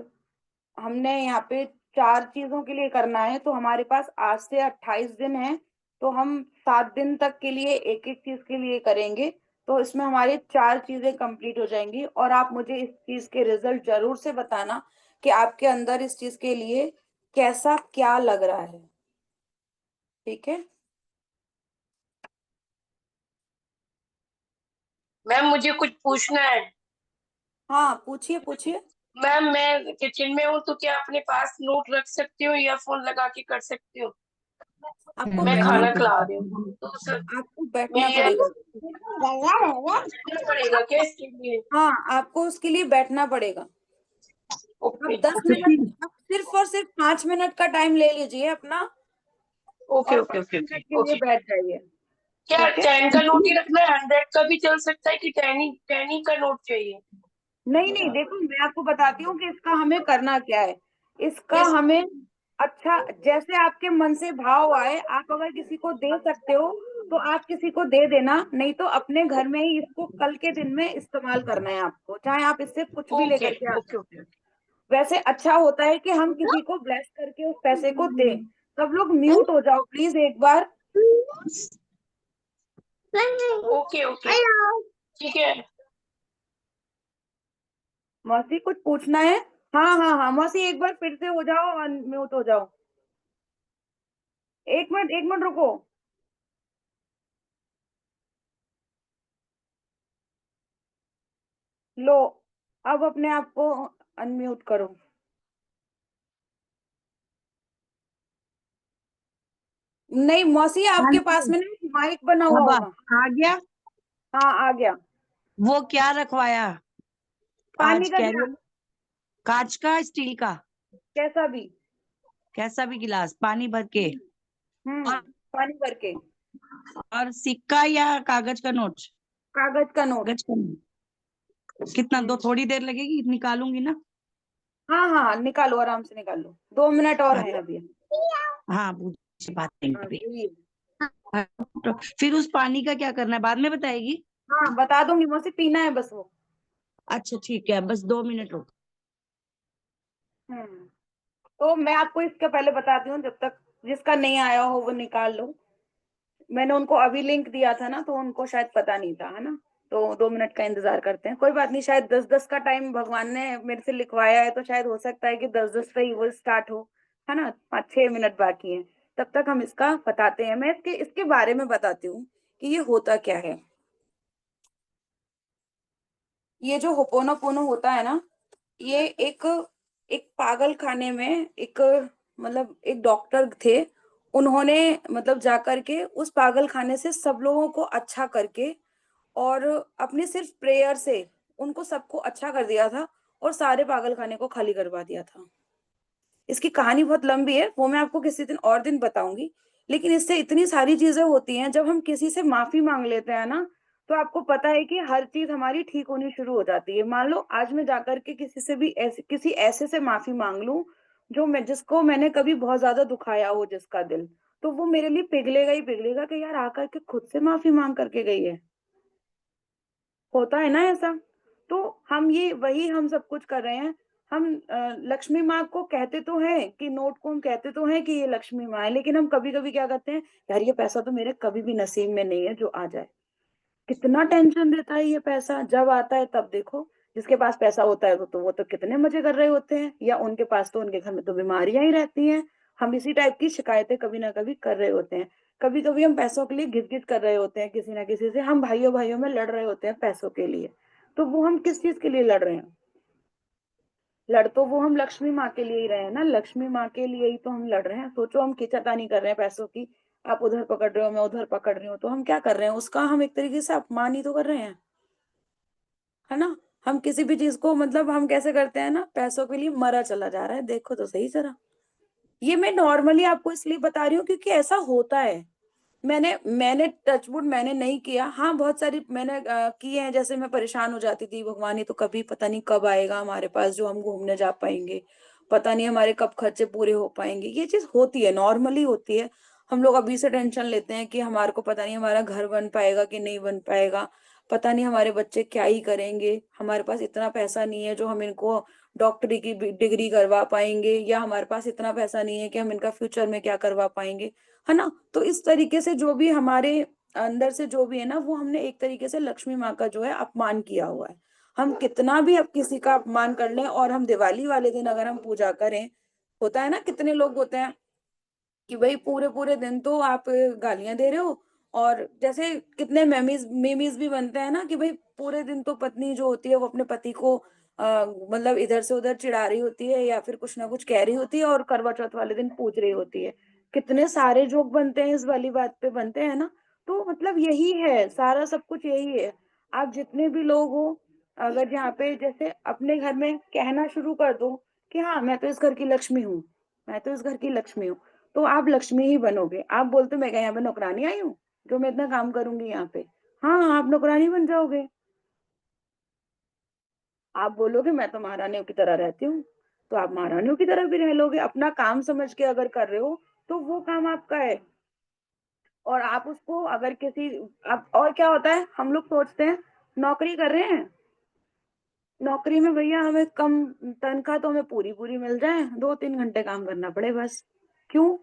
हमने यहाँ पे 4 चीजों के लिए करना है, तो हमारे पास आज से 28 दिन है, तो हम 7 दिन तक के लिए एक एक चीज के लिए करेंगे। तो इसमें हमारी 4 चीजें कंप्लीट हो जाएंगी और आप मुझे इस चीज के रिजल्ट जरूर से बताना कि आपके अंदर इस चीज के लिए कैसा क्या लग रहा है। ठीक है मैम मुझे कुछ पूछना है। हाँ, पूछिए पूछिए। मैम मैं किचन में हूँ तो क्या अपने पास नोट रख सकती हूँ या फोन लगा के कर सकती हूँ? आपको मैं बैठना खाना खिला रही हूँ तो सर आपको बैठना मैं पड़ेगा। बैठना पड़ेगा क्या इसके लिए? हाँ, आपको उसके लिए बैठना पड़ेगा। ओके अब 10 मिनट, आप सिर्फ और सिर्फ 5 मिनट का टाइम ले लीजिए अपना ओके और ओके 5 ओके मिनट ओके के लिए ओके। बैठ जाइए। क्या ठीक है, 10 का नोट ही रखना है? 100 का भी चल सकता है कि 10 ही का नोट चाहिए? नहीं नहीं, देखो मैं आपको बताती हूँ कि इसका हमें करना क्या है। इसका इस हमें अच्छा, जैसे आपके मन से भाव आए, आप अगर किसी को दे सकते हो तो आप किसी को दे देना, नहीं तो अपने घर में ही इसको कल के दिन में इस्तेमाल करना है आपको, चाहे आप इससे कुछ भी ओके लेकर के आ ओके सकते ओके हो। वैसे अच्छा होता है कि हम किसी को ब्लेस करके उस पैसे को दें। सब लोग म्यूट हो जाओ प्लीज एक बार। ओके ओके ठीक है। मौसी कुछ पूछना है? हाँ हाँ हाँ मौसी, एक बार फिर से हो जाओ, अनम्यूट हो जाओ। 1 मिनट 1 मिनट रुको। लो, अब अपने आप को अनम्यूट करो। नहीं मौसी, आपके पास में ना माइक बना हुआ अब होगा। आ गया। हाँ आ गया। वो क्या रखवाया पानी आज? का गिलास, कैरियर कांच का, स्टील का, कैसा भी। कैसा भी गिलास पानी भर के। और पानी भर के। और सिक्का या कागज का नोट? कागज का नोट। कागज का नोट। कितना दो, थोड़ी देर लगेगी, निकालूंगी ना। हाँ हाँ निकालो, आराम से निकालो, 2 मिनट और है अभी। हाँ पूछ बात नहीं हाँ करी। बोलिए। तो फिर उस पानी का क्या करना है, बाद में बताएगी? हाँ बता दूंगी मौसी, पीना है बस वो। अच्छा ठीक है, बस 2 मिनट रुक। तो मैं आपको इसका पहले बताती हूँ, जब तक जिसका नहीं आया हो वो निकाल लो। मैंने उनको अभी लिंक दिया था ना, तो उनको शायद पता नहीं था, है ना। तो 2 मिनट का इंतजार करते हैं, कोई बात नहीं। शायद 10-10 का टाइम भगवान ने मेरे से लिखवाया है, तो शायद हो सकता है कि 10-10 पे ही वो स्टार्ट हो, है ना। 5-6 मिनट बाकी हैं, तब तक हम इसका बताते हैं। मैं इसके इसके बारे में बताती हूँ कि ये होता क्या है। ये जो होपोनोपोनो होता है ना, ये एक एक पागल खाने में एक मतलब एक डॉक्टर थे, उन्होंने मतलब जाकर के उस पागल खाने से सब लोगों को अच्छा करके और अपने सिर्फ प्रेयर से उनको सबको अच्छा कर दिया था और सारे पागलखाने को खाली करवा दिया था। इसकी कहानी बहुत लंबी है, वो मैं आपको किसी दिन और दिन बताऊंगी। लेकिन इससे इतनी सारी चीजें होती हैं, जब हम किसी से माफी मांग लेते हैं ना, तो आपको पता है कि हर चीज हमारी ठीक होनी शुरू हो जाती है। मान लो आज मैं जाकर के किसी से भी ऐसे किसी ऐसे से माफी मांग लूं जो मैं जिसको मैंने कभी बहुत ज्यादा दुखाया हो, जिसका दिल, तो वो मेरे लिए पिघलेगा ही पिघलेगा कि यार आकर के खुद से माफी मांग करके गई है। होता है ना ऐसा। तो हम सब कुछ कर रहे हैं। हम लक्ष्मी माँ को कहते तो हैं कि नोट को हम कहते तो हैं कि ये लक्ष्मी माँ है, लेकिन हम कभी कभी क्या करते हैं, यार ये पैसा तो मेरे कभी भी नसीब में नहीं है जो आ जाए। कितना टेंशन देता है ये पैसा, जब आता है तब देखो। जिसके पास पैसा होता है तो वो तो कितने मजे कर रहे होते हैं, या उनके पास तो उनके घर में तो बीमारियां ही रहती हैं। हम इसी टाइप की शिकायतें कभी ना कभी कर रहे होते हैं। कभी कभी हम पैसों के लिए घिस घिस कर रहे होते हैं किसी ना किसी से, हम भाइयों भाइयों में लड़ रहे होते हैं पैसों के लिए। तो वो हम किस चीज के लिए लड़ रहे हैं? लड़ तो वो हम लक्ष्मी माँ के लिए ही रहे हैं ना, लक्ष्मी माँ के लिए ही तो हम लड़ रहे हैं। सोचो, हम खींचातानी कर रहे हैं पैसों की, आप उधर पकड़ रहे हो मैं उधर पकड़ रही हूँ, तो हम क्या कर रहे हैं? उसका हम एक तरीके से अपमान ही तो कर रहे हैं, है ना। हम किसी भी चीज को मतलब हम कैसे करते हैं ना, पैसों के लिए मरा चला जा रहा है, देखो तो सही जरा। ये मैं नॉर्मली आपको इसलिए बता रही हूँ क्योंकि ऐसा होता है। मैंने मैंने टचवुड मैंने नहीं किया, हाँ बहुत सारी मैंने किए हैं। जैसे मैं परेशान हो जाती थी, भगवान ये तो कभी पता नहीं कब आएगा हमारे पास जो हम घूमने जा पाएंगे, पता नहीं हमारे कब खर्चे पूरे हो पाएंगे। ये चीज होती है, नॉर्मली होती है। हम लोग अभी से टेंशन लेते हैं कि हमारे को पता नहीं हमारा घर बन पाएगा कि नहीं बन पाएगा, पता नहीं हमारे बच्चे क्या ही करेंगे, हमारे पास इतना पैसा नहीं है जो हम इनको डॉक्टरी की डिग्री करवा पाएंगे, या हमारे पास इतना पैसा नहीं है कि हम इनका फ्यूचर में क्या करवा पाएंगे, है ना। तो इस तरीके से जो भी हमारे अंदर से जो भी है ना, वो हमने एक तरीके से लक्ष्मी माँ का जो है अपमान किया हुआ है। हम कितना भी अब किसी का अपमान कर लें, और हम दिवाली वाले दिन अगर हम पूजा करें, होता है ना कितने लोग होते हैं कि भाई पूरे पूरे दिन तो आप गालियां दे रहे हो, और जैसे कितने मेमीज भी बनते हैं ना कि भाई पूरे दिन तो पत्नी जो होती है वो अपने पति को मतलब इधर से उधर चिढ़ा रही होती है या फिर कुछ ना कुछ कह रही होती है, और करवा चौथ वाले दिन पूज रही होती है। कितने सारे जोक बनते हैं इस वाली बात पे, बनते हैं ना। तो मतलब यही है, सारा सब कुछ यही है। आप जितने भी लोग हो, अगर यहाँ पे जैसे अपने घर में कहना शुरू कर दो कि हाँ मैं तो इस घर की लक्ष्मी हूँ, मैं तो इस घर की लक्ष्मी हूँ, तो आप लक्ष्मी ही बनोगे। आप बोलते हो मैं क्या यहाँ पे नौकरानी आई हूँ जो मैं इतना काम करूंगी यहाँ पे? हाँ, आप नौकरानी बन जाओगे। आप बोलोगे मैं तो महारानियों की तरह रहती हूँ, तो आप महारानियों की तरह भी रह लोगे। अपना काम समझ के अगर कर रहे हो तो वो काम आपका है। और आप उसको अगर किसी आप, और क्या होता है, हम लोग सोचते हैं नौकरी कर रहे हैं, नौकरी में भैया हमें कम तनख्वाह तो हमें पूरी पूरी मिल जाए, 2-3 घंटे काम करना पड़े बस। क्यों?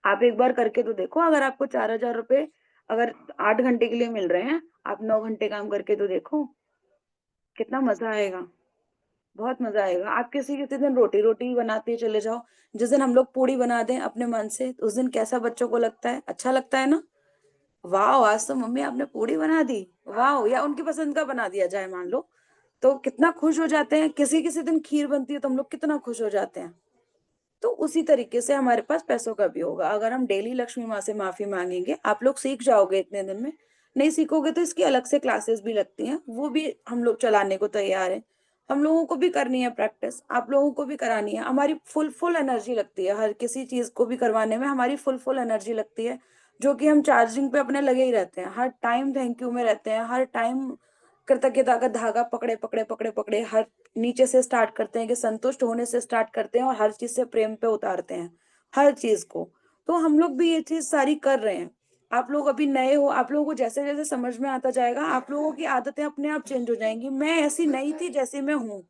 आप एक बार करके तो देखो, अगर आपको 4,000 रुपए अगर 8 घंटे के लिए मिल रहे हैं, आप 9 घंटे काम करके तो देखो, कितना मजा आएगा। बहुत मजा आएगा। आप किसी किसी दिन रोटी रोटी बनाते चले जाओ, जिस दिन हम लोग पूड़ी बना दें अपने मन से, तो उस दिन कैसा बच्चों को लगता है, अच्छा लगता है ना। वाह, आज तो मम्मी आपने पूड़ी बना दी, वाह, या उनकी पसंद का बना दिया जाए मान लो, तो कितना खुश हो जाते हैं। किसी किसी दिन खीर बनती है तो हम लोग कितना खुश हो जाते हैं। तो उसी तरीके से हमारे पास पैसों का भी होगा। अगर हम डेली लक्ष्मी माँ से माफी मांगेंगे, आप लोग सीख जाओगे इतने दिन में। नहीं सीखोगे तो इसकी अलग से क्लासेस भी लगती हैं, वो भी हम लोग चलाने को तैयार हैं। हम लोगों को भी करनी है प्रैक्टिस, आप लोगों को भी करानी है। हमारी फुल फुल एनर्जी लगती है हर किसी चीज को भी करवाने में, हमारी फुल फुल एनर्जी लगती है, जो कि हम चार्जिंग पे अपने लगे ही रहते हैं, हर टाइम थैंक यू में रहते हैं, हर टाइम कृतज्ञता का धागा पकड़े पकड़े पकड़े पकड़े, हर नीचे से स्टार्ट करते हैं कि संतुष्ट होने से स्टार्ट करते हैं, और हर चीज से प्रेम पे उतारते हैं हर चीज को। तो हम लोग भी ये चीज सारी कर रहे हैं। आप लोग अभी नए हो, आप लोगों को जैसे जैसे समझ में आता जाएगा, आप लोगों की आदतें अपने आप चेंज हो जाएंगी। मैं ऐसी नहीं थी जैसी मैं हूँ।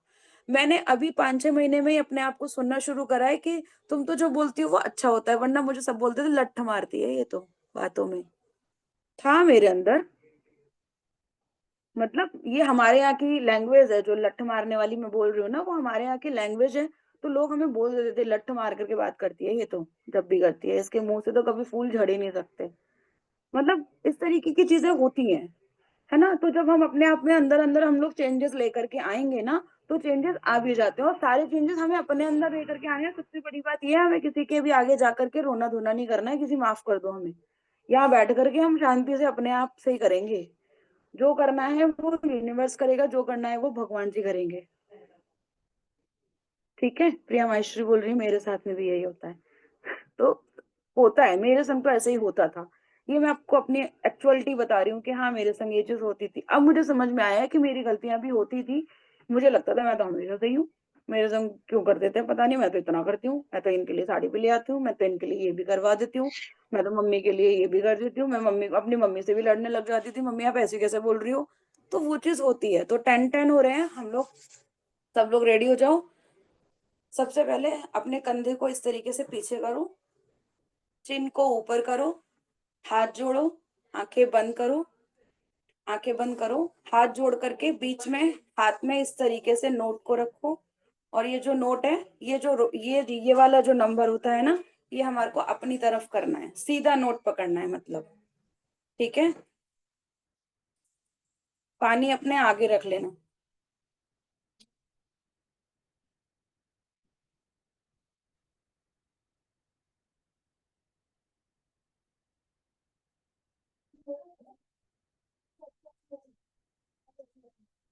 मैंने अभी 5-6 महीने में ही अपने आप को सुनना शुरू करा है कि तुम तो जो बोलती हो वो अच्छा होता है, वरना मुझे सब बोलते थे लठ मारती है ये तो, बातों में था मेरे अंदर। मतलब ये हमारे यहाँ की लैंग्वेज है, जो लठ मारने वाली मैं बोल रही हूँ ना, वो हमारे यहाँ की लैंग्वेज है। तो लोग हमें बोल देते थे लठ मार करके बात करती है ये तो, जब भी करती है इसके मुंह से तो कभी फूल झड़ ही नहीं सकते। मतलब इस तरीके की चीजें होती हैं, है ना। तो जब हम अपने आप में अंदर अंदर हम लोग चेंजेस लेकर के आएंगे ना, तो चेंजेस आ भी जाते हैं। और सारे चेंजेस हमें अपने अंदर लेकर के आने हैं। सबसे बड़ी बात ये है, हमें किसी के भी आगे जाकर के रोना धोना नहीं करना है, किसी माफ कर दो हमें, यहाँ बैठ करके हम शांति से अपने आप से ही करेंगे। जो करना है वो यूनिवर्स करेगा, जो करना है वो भगवान जी करेंगे। ठीक है, प्रिया माहेश्वरी बोल रही है मेरे साथ में भी यही होता है। तो होता है, मेरे संग तो ऐसे ही होता था। ये मैं आपको अपनी एक्चुअलिटी बता रही हूँ कि हाँ मेरे संग ये चीज होती थी। अब मुझे समझ में आया है कि मेरी गलतियां भी होती थी। मुझे लगता था मैं तो हमेशा सही हूँ, मेरे संग क्यों कर देते हैं पता नहीं, मैं तो इतना करती हूँ, मैं तो इनके लिए साड़ी भी ले आती हूँ, मैं तो इनके लिए ये भी करवा देती हूँ, मैं तो मम्मी के लिए ये भी कर देती हूँ। मैं अपनी मम्मी से भी लड़ने लग जाती थी, मम्मी आप ऐसे कैसे बोल रही हो। तो वो चीज होती है। तो 10-10 हो रहे हैं हम लोग, सब लोग रेडी हो जाओ। सबसे पहले अपने कंधे को इस तरीके से पीछे करो, चिन को ऊपर करो, हाथ जोड़ो, आंखें बंद करो, आंखें बंद करो। हाथ जोड़ करके बीच में हाथ में इस तरीके से नोट को रखो। और ये जो नोट है, ये वाला जो नंबर होता है ना, ये हमारे को अपनी तरफ करना है, सीधा नोट पकड़ना है मतलब। ठीक है, पानी अपने आगे रख लेना।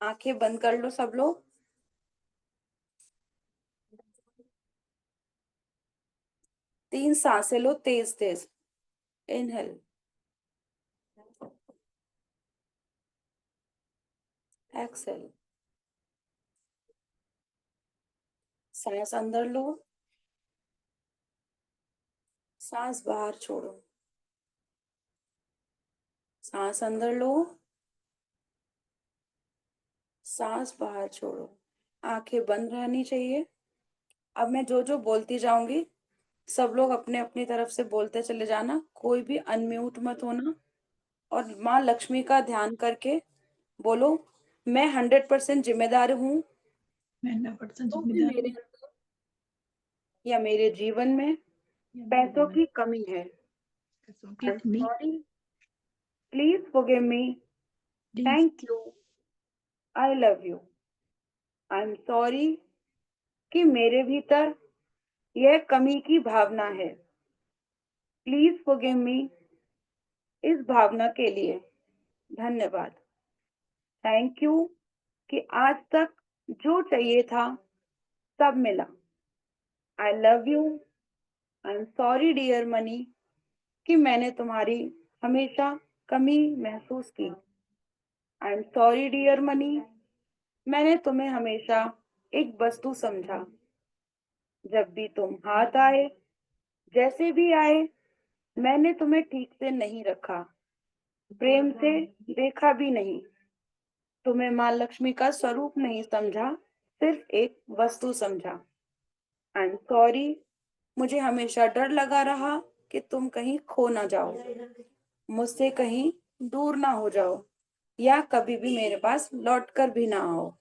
आंखें बंद कर लो सब लोग। 3 सांसें लो तेज तेज। Inhale, exhale. सांस अंदर लो, सांस बाहर छोड़ो। सांस अंदर लो, सांस बाहर छोड़ो। आंखें बंद रहनी चाहिए। अब मैं जो जो बोलती जाऊंगी सब लोग अपने अपनी तरफ से बोलते चले जाना, कोई भी अनम्यूट मत होना। और माँ लक्ष्मी का ध्यान करके बोलो, मैं 100% जिम्मेदार हूँ। मैं 100% जो भी जिम्मेदार मेरे हूँ अंदर या मेरे जीवन में या मेरे पैसों जीवन की कमी है। पैसों की आई एम कमी। Sorry, please forgive me, please thank you, I love you. I am sorry कि मेरे भीतर यह कमी की भावना है। प्लीज फॉरगिव मी इस भावना के लिए। धन्यवाद, थैंक यू कि आज तक जो चाहिए था सब मिला। I love you, I am sorry dear money कि मैंने तुम्हारी हमेशा कमी महसूस की। I am sorry dear money, मैंने तुम्हें हमेशा एक वस्तु समझा। जब भी तुम हाथ आए, जैसे भी आए, मैंने तुम्हें ठीक से नहीं रखा, प्रेम से देखा भी नहीं। तुम्हें माँ लक्ष्मी का स्वरूप नहीं समझा, सिर्फ एक वस्तु समझा। आई एम सॉरी, मुझे हमेशा डर लगा रहा कि तुम कहीं खो ना जाओ, मुझसे कहीं दूर ना हो जाओ, या कभी भी मेरे पास लौट कर भी ना आओ।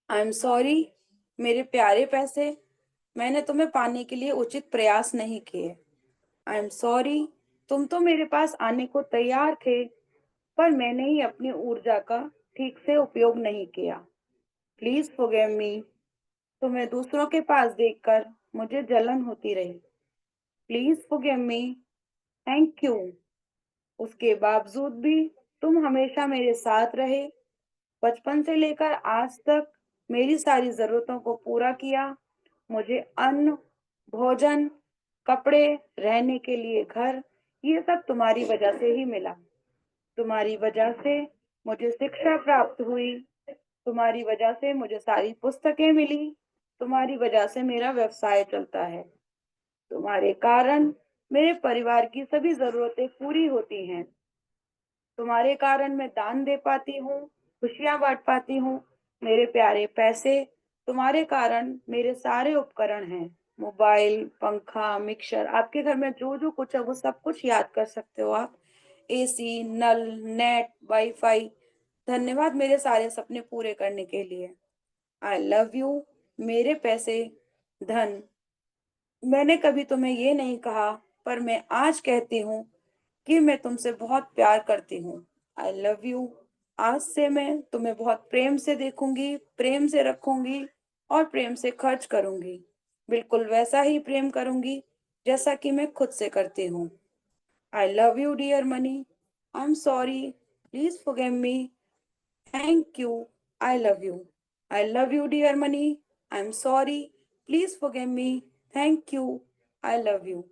आई एम सॉरी मेरे प्यारे पैसे, मैंने तुम्हें पाने के लिए उचित प्रयास नहीं किए। आई एम सॉरी, तुम तो मेरे पास आने को तैयार थे, पर मैंने ही अपनी ऊर्जा का ठीक से उपयोग नहीं किया। प्लीज फॉरगिव मी, तुम्हें दूसरों के पास देखकर मुझे जलन होती रही। Please forgive me, thank you उसके बावजूद भी तुम हमेशा मेरे साथ रहे, बचपन से लेकर आज तक मेरी सारी जरूरतों को पूरा किया। मुझे अन्न, भोजन, कपड़े, रहने के लिए घर, ये सब तुम्हारी वजह से ही मिला। तुम्हारी वजह से मुझे शिक्षा प्राप्त हुई, तुम्हारी वजह से मुझे सारी पुस्तकें मिली, तुम्हारी वजह से मेरा व्यवसाय चलता है, तुम्हारे कारण मेरे परिवार की सभी जरूरतें पूरी होती हैं, तुम्हारे कारण मैं दान दे पाती हूँ, खुशियां बांट पाती हूँ। मेरे प्यारे पैसे, तुम्हारे कारण मेरे सारे उपकरण हैं, मोबाइल, पंखा, मिक्सर, आपके घर में जो जो कुछ है वो सब कुछ याद कर सकते हो आप। एसी, नल, नेट, वाईफाई। धन्यवाद मेरे सारे सपने पूरे करने के लिए। आई लव यू मेरे पैसे, धन। मैंने कभी तुम्हें ये नहीं कहा, पर मैं आज कहती हूँ कि मैं तुमसे बहुत प्यार करती हूँ। I love you. आज से मैं तुम्हें बहुत प्रेम से देखूंगी, प्रेम से रखूंगी और प्रेम से खर्च करूंगी। बिल्कुल वैसा ही प्रेम करूंगी जैसा कि मैं खुद से करती हूँ। I love you dear money. I am sorry Please forgive me. Thank you. I love you. I love you, dear Money. I'm sorry. Please forgive me. Thank you. I love you.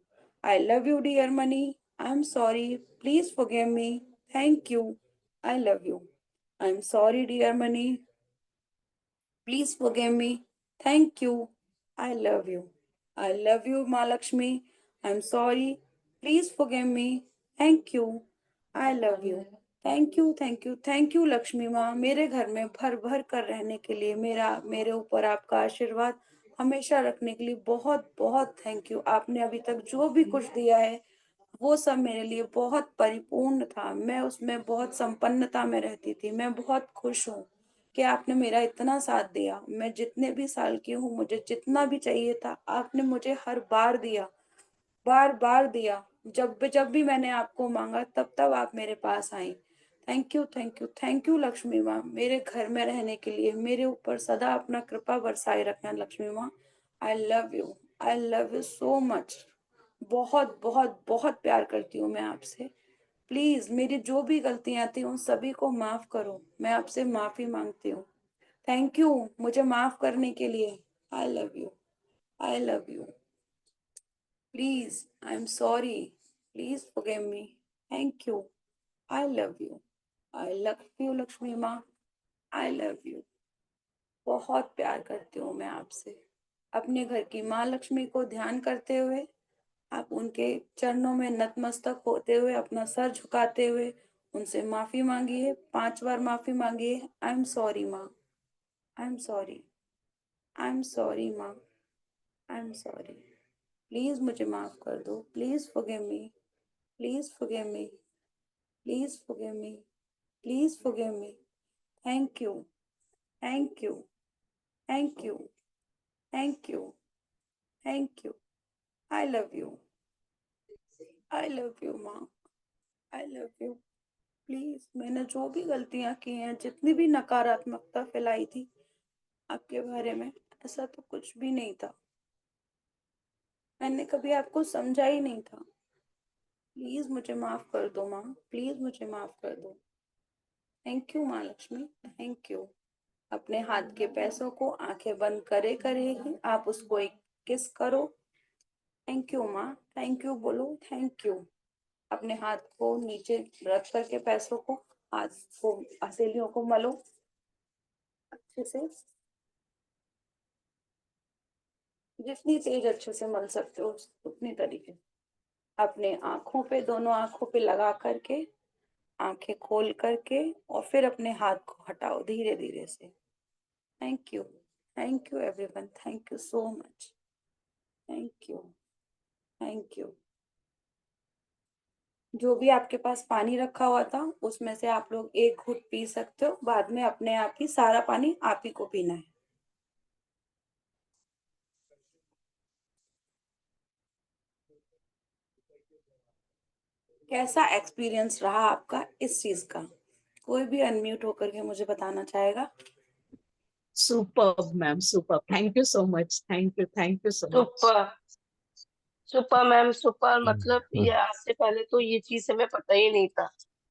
I love you, dear Money. I'm sorry. Please forgive me. Thank you. I love you. I'm sorry, dear Money. Please forgive me. Thank you. I love you. I love you, Malakshmi. I'm sorry. Please forgive me. Thank you. I love you. Thank you, thank you, thank you Lakshmi माँ, मेरे घर में भर भर कर रहने के लिए, मेरे ऊपर आपका आशीर्वाद हमेशा रखने के लिए बहुत बहुत थैंक यू। आपने अभी तक जो भी कुछ दिया है वो सब मेरे लिए बहुत परिपूर्ण था। मैं उसमें बहुत संपन्नता में रहती थी। मैं बहुत खुश हूँ कि आपने मेरा इतना साथ दिया। मैं जितने भी साल की हूँ, मुझे जितना भी चाहिए था आपने मुझे हर बार दिया, बार बार दिया। जब भी मैंने आपको मांगा तब तब आप मेरे पास आई। Thank you, thank you, thank you Lakshmi माँ, मेरे घर में रहने के लिए, मेरे ऊपर सदा अपना कृपा बरसाए रखना लक्ष्मी माँ। आई लव यू सो मच। बहुत बहुत बहुत प्यार करती हूँ मैं आपसे। प्लीज मेरी जो भी गलतियां थी उन सभी को माफ करो। मैं आपसे माफी मांगती हूँ। थैंक यू मुझे माफ करने के लिए। आई love you, I love you. Please I am sorry, please forgive me. Thank you, I love you, I love you Lakshmi माँ, आई लव यू। बहुत प्यार करती हूँ मैं आपसे। अपने घर की माँ लक्ष्मी को ध्यान करते हुए, आप उनके चरणों में नतमस्तक होते हुए, अपना सर झुकाते हुए उनसे माफी मांगिए। 5 बार माफी मांगिए। आई एम सॉरी माँ, आई am sorry, I am sorry माँ, आई एम सॉरी। प्लीज मुझे माफ कर दो। Please forgive me, please forgive me, please forgive me, please forgive me. Thank you, thank you, thank you, thank you, thank you. I love you, I love you माँ, आई love you. Please मैंने जो भी गलतियां की हैं, जितनी भी नकारात्मकता फैलाई थी आपके बारे में, ऐसा तो कुछ भी नहीं था। मैंने कभी आपको समझा ही नहीं था। प्लीज मुझे माफ कर दो माँ, प्लीज मुझे माफ कर दो। थैंक यू माँ लक्ष्मी, थैंक यू। अपने हाथ के पैसों को आंखें बंद करे करे ही आप उसको एक किस करो। थैंक यू माँ, थैंक यू बोलो, थैंक यू। अपने हाथ को नीचे रख करके पैसों को, हाथ को, हथेलियों को मलो अच्छे से, जितनी तेज अच्छे से मल सकते हो उतनी तरीके। अपने आंखों पे, दोनों आंखों पे लगा करके आंखें खोल करके और फिर अपने हाथ को हटाओ धीरे धीरे से। Thank you everyone, thank you so much, thank you, thank you. जो भी आपके पास पानी रखा हुआ था उसमें से आप लोग एक घूंट पी सकते हो। बाद में अपने आप ही सारा पानी आप ही को पीना है। कैसा एक्सपीरियंस रहा आपका इस चीज का? कोई भी अनम्यूट होकर के मुझे बताना चाहेगा? Super ma'am, super, thank you so much, thank you so much. Super, super ma'am, super. मतलब ये आज से पहले तो ये चीज हमें पता ही नहीं था।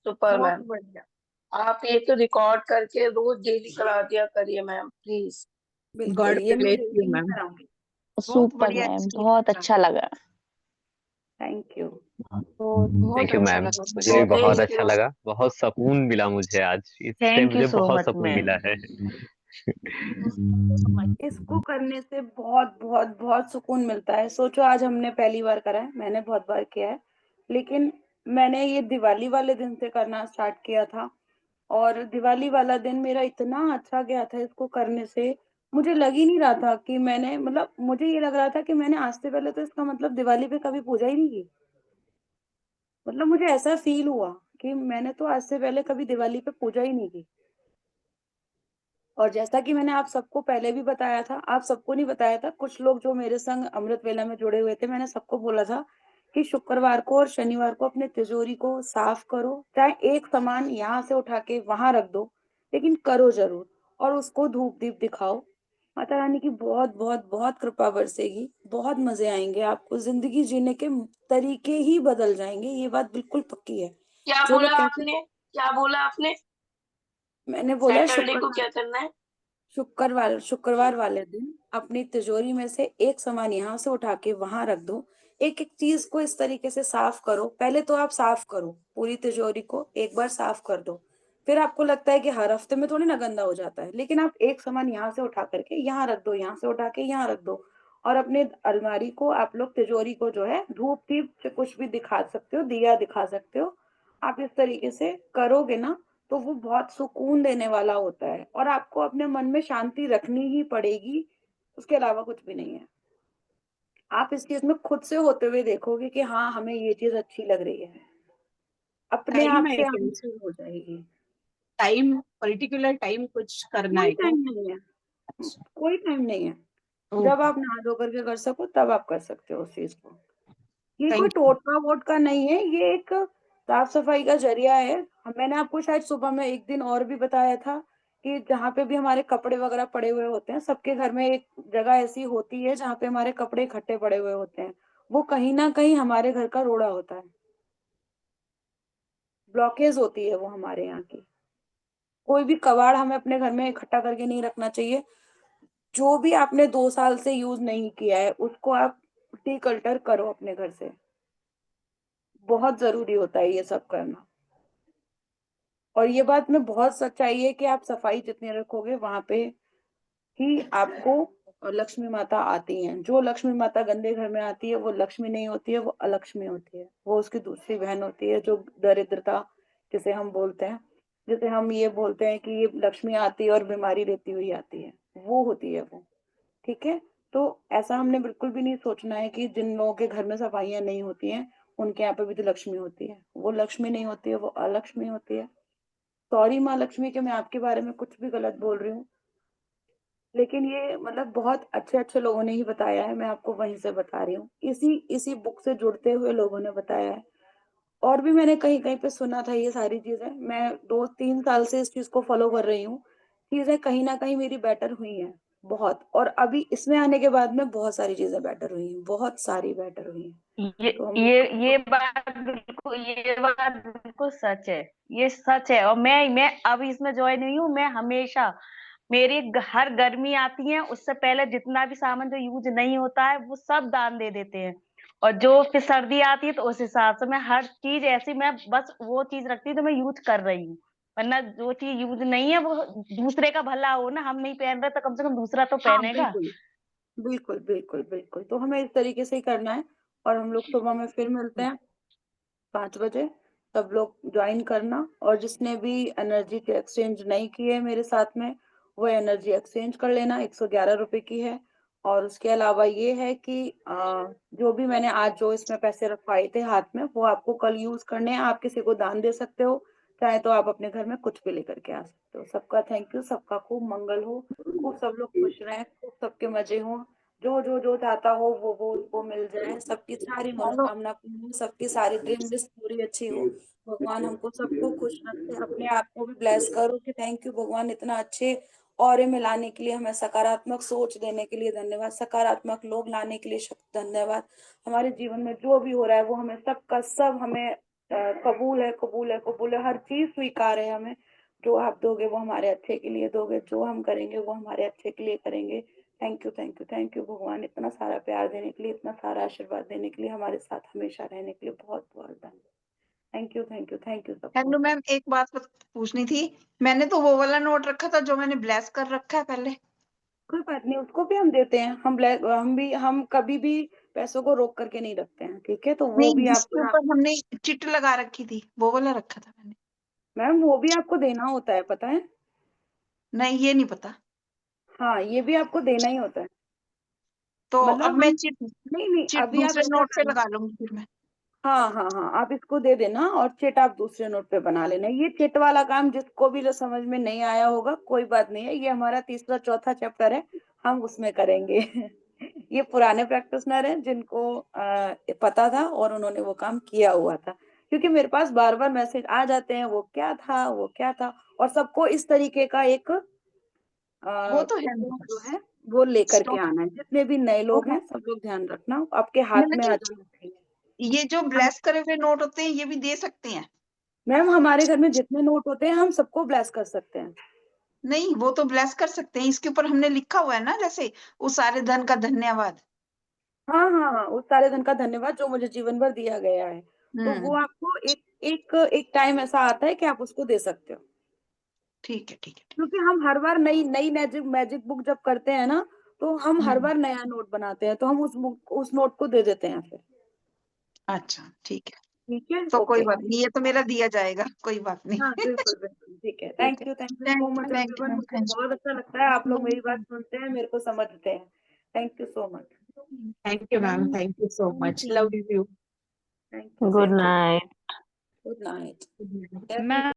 सुपर बहुत मैम, बढ़िया। आप ये तो रिकॉर्ड करके रोज डेली करा दिया करिए मैम, प्लीज। बिल्कुल, गॉड ये मैं ब्लेस यू डेली मैम। कराऊंगी। बहुत सुपर बढ़िया मैम, एक्सपीरियंस बहुत रहा। अच्छा लगा। Thank you. बहुत थैंक यू अच्छा मैम, लगा मुझे भी मुझे। बहुत थैंक अच्छा यू। लगा। बहुत सुकून मिला मुझे आज, इससे थैंक यू मुझे सो बहुत मच सुकून मैम। मिला है। इसको करने से बहुत बहुत बहुत सुकून मिलता है। सोचो आज हमने पहली बार करा है, मैंने बहुत बार किया है, लेकिन मैंने ये दिवाली वाले दिन से करना स्टार्ट किया था और दिवाली वाला दिन मेरा इतना अच्छा गया था इसको करने से। मुझे लग ही नहीं रहा था कि मैंने, मतलब मुझे ये लग रहा था कि मैंने आज से पहले तो इसका मतलब दिवाली पे कभी पूजा ही नहीं की। मतलब मुझे ऐसा फील हुआ कि मैंने तो आज से पहले कभी दिवाली पे पूजा ही नहीं की। और जैसा कि मैंने आप सबको पहले भी बताया था, आप सबको नहीं बताया था, कुछ लोग जो मेरे संग अमृत वेला में जुड़े हुए थे, मैंने सबको बोला था कि शुक्रवार को और शनिवार को अपने तिजोरी को साफ करो, चाहे एक सामान यहाँ से उठा के वहां रख दो, लेकिन करो जरूर और उसको धूप दीप दिखाओ। माता रानी की बहुत बहुत बहुत कृपा बरसेगी, बहुत मजे आएंगे आपको, जिंदगी जीने के तरीके ही बदल जाएंगे, ये बात बिल्कुल पक्की है। क्या जो बोला लोग कहते आपने? क्या बोला आपने? मैंने बोला सैटरडे को क्या करना है? शुक्रवार वाले दिन अपनी तिजोरी में से एक सामान यहाँ से उठा के वहां रख दो। एक एक चीज को इस तरीके से साफ करो। पहले तो आप साफ करो, पूरी तिजोरी को एक बार साफ कर दो। फिर आपको लगता है कि हर हफ्ते में थोड़ी ना गंदा हो जाता है, लेकिन आप एक सामान यहाँ से उठा करके यहाँ रख दो, यहाँ से उठा के यहाँ रख दो। और अपने अलमारी को आप लोग, तिजोरी को जो है, धूप दीप से कुछ भी दिखा सकते हो, दिया दिखा सकते हो। आप इस तरीके से करोगे ना, तो वो बहुत सुकून देने वाला होता है, और आपको अपने मन में शांति रखनी ही पड़ेगी। उसके अलावा कुछ भी नहीं है। आप इस चीज में खुद से होते हुए देखोगे कि हाँ, हमें ये चीज अच्छी लग रही है, अपने टाइम आप है से क्या? हमसे हो जाएगी। टाइम, पर्टिकुलर टाइम कुछ करना कोई है क्या? टाइम नहीं है, कोई टाइम नहीं है। जब ओके, आप नहा धो करके कर सको तब आप कर सकते हो उस चीज को। ये कोई थैंक यू। टोटका वोटका नहीं है, ये एक साफ सफाई का जरिया है। मैंने आपको शायद सुबह में एक दिन और भी बताया था कि जहाँ पे भी हमारे कपड़े वगैरह पड़े हुए होते हैं, सबके घर में एक जगह ऐसी होती है जहाँ पे हमारे कपड़े इकट्ठे पड़े हुए होते हैं। वो कहीं ना कहीं हमारे घर का रोड़ा होता है, ब्लॉकेज होती है वो हमारे यहाँ की। कोई भी कबाड़ हमें अपने घर में इकट्ठा करके नहीं रखना चाहिए। जो भी आपने 2 साल से यूज नहीं किया है उसको आप डिकल्टर करो अपने घर से। बहुत जरूरी होता है ये सब करना। और ये बात में बहुत सच्चाई है कि आप सफाई जितनी रखोगे वहां पे ही आपको लक्ष्मी माता आती हैं। जो लक्ष्मी माता गंदे घर में आती है वो लक्ष्मी नहीं होती है, वो अलक्ष्मी होती है। वो उसकी दूसरी बहन होती है, जो दरिद्रता जिसे हम बोलते हैं, जिसे हम ये बोलते हैं कि ये लक्ष्मी आती है और बीमारी देती हुई आती है, वो होती है वो। ठीक है। तो ऐसा हमने बिल्कुल भी नहीं सोचना है कि जिन लोगों के घर में सफाइयां नहीं होती हैं उनके यहाँ पे भी तो लक्ष्मी होती है। वो लक्ष्मी नहीं होती है, वो अलक्ष्मी होती है। सॉरी माँ लक्ष्मी कि मैं आपके बारे में कुछ भी गलत बोल रही हूँ, लेकिन ये मतलब बहुत अच्छे अच्छे लोगों ने ही बताया है। मैं आपको वहीं से बता रही हूँ, इसी इसी बुक से जुड़ते हुए लोगों ने बताया है। और भी मैंने कहीं कहीं पे सुना था ये सारी चीजें। मैं 2-3 साल से इस चीज को फॉलो कर रही हूँ। चीजें कहीं ना कहीं मेरी बेटर हुई हैं बहुत, और अभी इसमें आने के बाद में बहुत सारी चीजें बेटर हुई हैं, बहुत सारी बेटर हुई हैं। ये तो हम ये लोग ये बात बिल्कुल सच है। ये सच है। और मैं अभी इसमें ज्वाइन हुई हूँ। मैं हमेशा, मेरी हर गर्मी आती है उससे पहले जितना भी सामान जो यूज नहीं होता है वो सब दान दे देते हैं। और जो फिर सर्दी आती है तो उस हिसाब से मैं हर चीज ऐसी, मैं बस वो चीज रखती हूँ जो मैं यूज कर रही हूँ। वरना जो चीज यूज नहीं है वो दूसरे का भला हो ना, हम नहीं पहन रहे तो कम से कम दूसरा तो हाँ, पहनेगा। बिल्कुल बिल्कुल बिल्कुल बिल्कुल। तो हमें इस तरीके से ही करना है। और हम लोग सुबह में फिर मिलते हैं 5 बजे। सब लोग ज्वाइन करना, और जिसने भी एनर्जी के एक्सचेंज नहीं किए मेरे साथ में, वो एनर्जी एक्सचेंज कर लेना। 111 रुपए की है। और उसके अलावा ये है कि जो भी मैंने आज जो इसमें पैसे रखवाए थे हाथ में, वो आपको कल यूज करने हैं। आप किसी को दान दे सकते हो, चाहे तो आप अपने घर में कुछ भी लेकर के आ सकते हो। सबका थैंक यू। सबका खूब मंगल हो, खूब सब लोग खुश रहें, खूब सबके मजे हों। जो जो जो चाहता हो वो उसको मिल जाए। सबकी सारी हेलो। मनोकामना पूर्ण हो, सबकी सारी ड्रीम लिस्ट पूरी अच्छी हो। भगवान हमको सबको खुश रखे। अपने आप को भी ब्लेस करो कि थैंक यू भगवान, इतना अच्छे ऑरे में लाने के लिए, हमें सकारात्मक सोच देने के लिए धन्यवाद, सकारात्मक लोग लाने के लिए धन्यवाद। हमारे जीवन में जो भी हो रहा है वो हमें सबका सब हमें कबूल है, कबूल है, कबूल है। हर चीज स्वीकार है हमें। जो आप दोगे वो हमारे अच्छे के लिए दोगे, जो हम करेंगे वो हमारे अच्छे के लिए करेंगे। Thank you thank you thank you भगवान, इतना सारा प्यार देने के लिए, इतना सारा आशीर्वाद देने के लिए, हमारे साथ हमेशा रहने के लिए बहुत बहुत धन्यवाद। Thank you thank you thank you सबको। हेलो मैम, एक बात पूछनी थी। मैंने तो वो वाला नोट रखा था जो मैंने ब्लेस कर रखा है पहले। कोई बात नहीं, उसको भी हम देते हैं। हम कभी भी पैसों को रोक करके नहीं रखते हैं, ठीक है। तो वो नहीं, भी जिसके आपको, ऊपर हमने चिट लगा रखी थी वो वाला रखा था मैंने। मैम वो भी आपको देना होता है, पता है। नहीं, ये नहीं पता। हाँ, ये भी आपको देना ही होता है। तो अब मतलब मैं हम, चिट नहीं नहीं, चिट अभी आप दूसरे ऐसा नोट से करना। लगा लूंगी फिर मैं। हाँ हाँ हाँ, आप इसको दे देना और चिट आप दूसरे नोट पे बना लेना। ये चिट वाला काम जिसको भी जो समझ में नहीं आया होगा, कोई बात नहीं है, ये हमारा तीसरा चौथा चैप्टर है, हम उसमें करेंगे। ये पुराने प्रैक्टिशनर हैं जिनको पता था और उन्होंने वो काम किया हुआ था। क्योंकि मेरे पास बार बार मैसेज आ जाते हैं, वो क्या था वो क्या था। और सबको इस तरीके का एक वो तो है मेरे स्टोन जो पास। है वो लेकर के स्टॉक आना है। जितने भी नए वो लोग है। हैं सब लोग ध्यान रखना, आपके हाथ में आ लेकिन जाना चाहिए। ये जो ब्लेस करे हुए नोट होते हैं ये भी दे सकते हैं। मैम हमारे घर में जितने नोट होते हैं हम सबको ब्लेस कर सकते हैं। नहीं, वो तो ब्लेस कर सकते हैं, इसके ऊपर हमने लिखा हुआ है ना, जैसे उस सारे धन का धन्यवाद। हाँ हाँ हाँ, उस सारे धन का धन्यवाद जो मुझे जीवन भर दिया गया है। तो वो आपको एक एक एक टाइम ऐसा आता है कि आप उसको दे सकते हो। ठीक है, ठीक है। क्योंकि हम हर बार नई नई मैजिक मैजिक बुक जब करते हैं ना, तो हम हर बार नया नोट बनाते हैं, तो हम उस नोट को दे देते हैं फिर। अच्छा, ठीक है, ठीक है, तो कोई ओके। बात नहीं, ये तो मेरा दिया जाएगा, कोई बात नहीं। हाँ बिल्कुल बिल्कुल, ठीक है। ठीक थैंक है, you so much thank you everyone. Ma'am, मुझे थैंक बहुत अच्छा लगता है, आप लोग मेरी बात सुनते हैं, मेरे को समझते हैं। Thank you so much. Thank you ma'am, thank you so much, love you. Thank you, good same to you. Night. Good night. मैं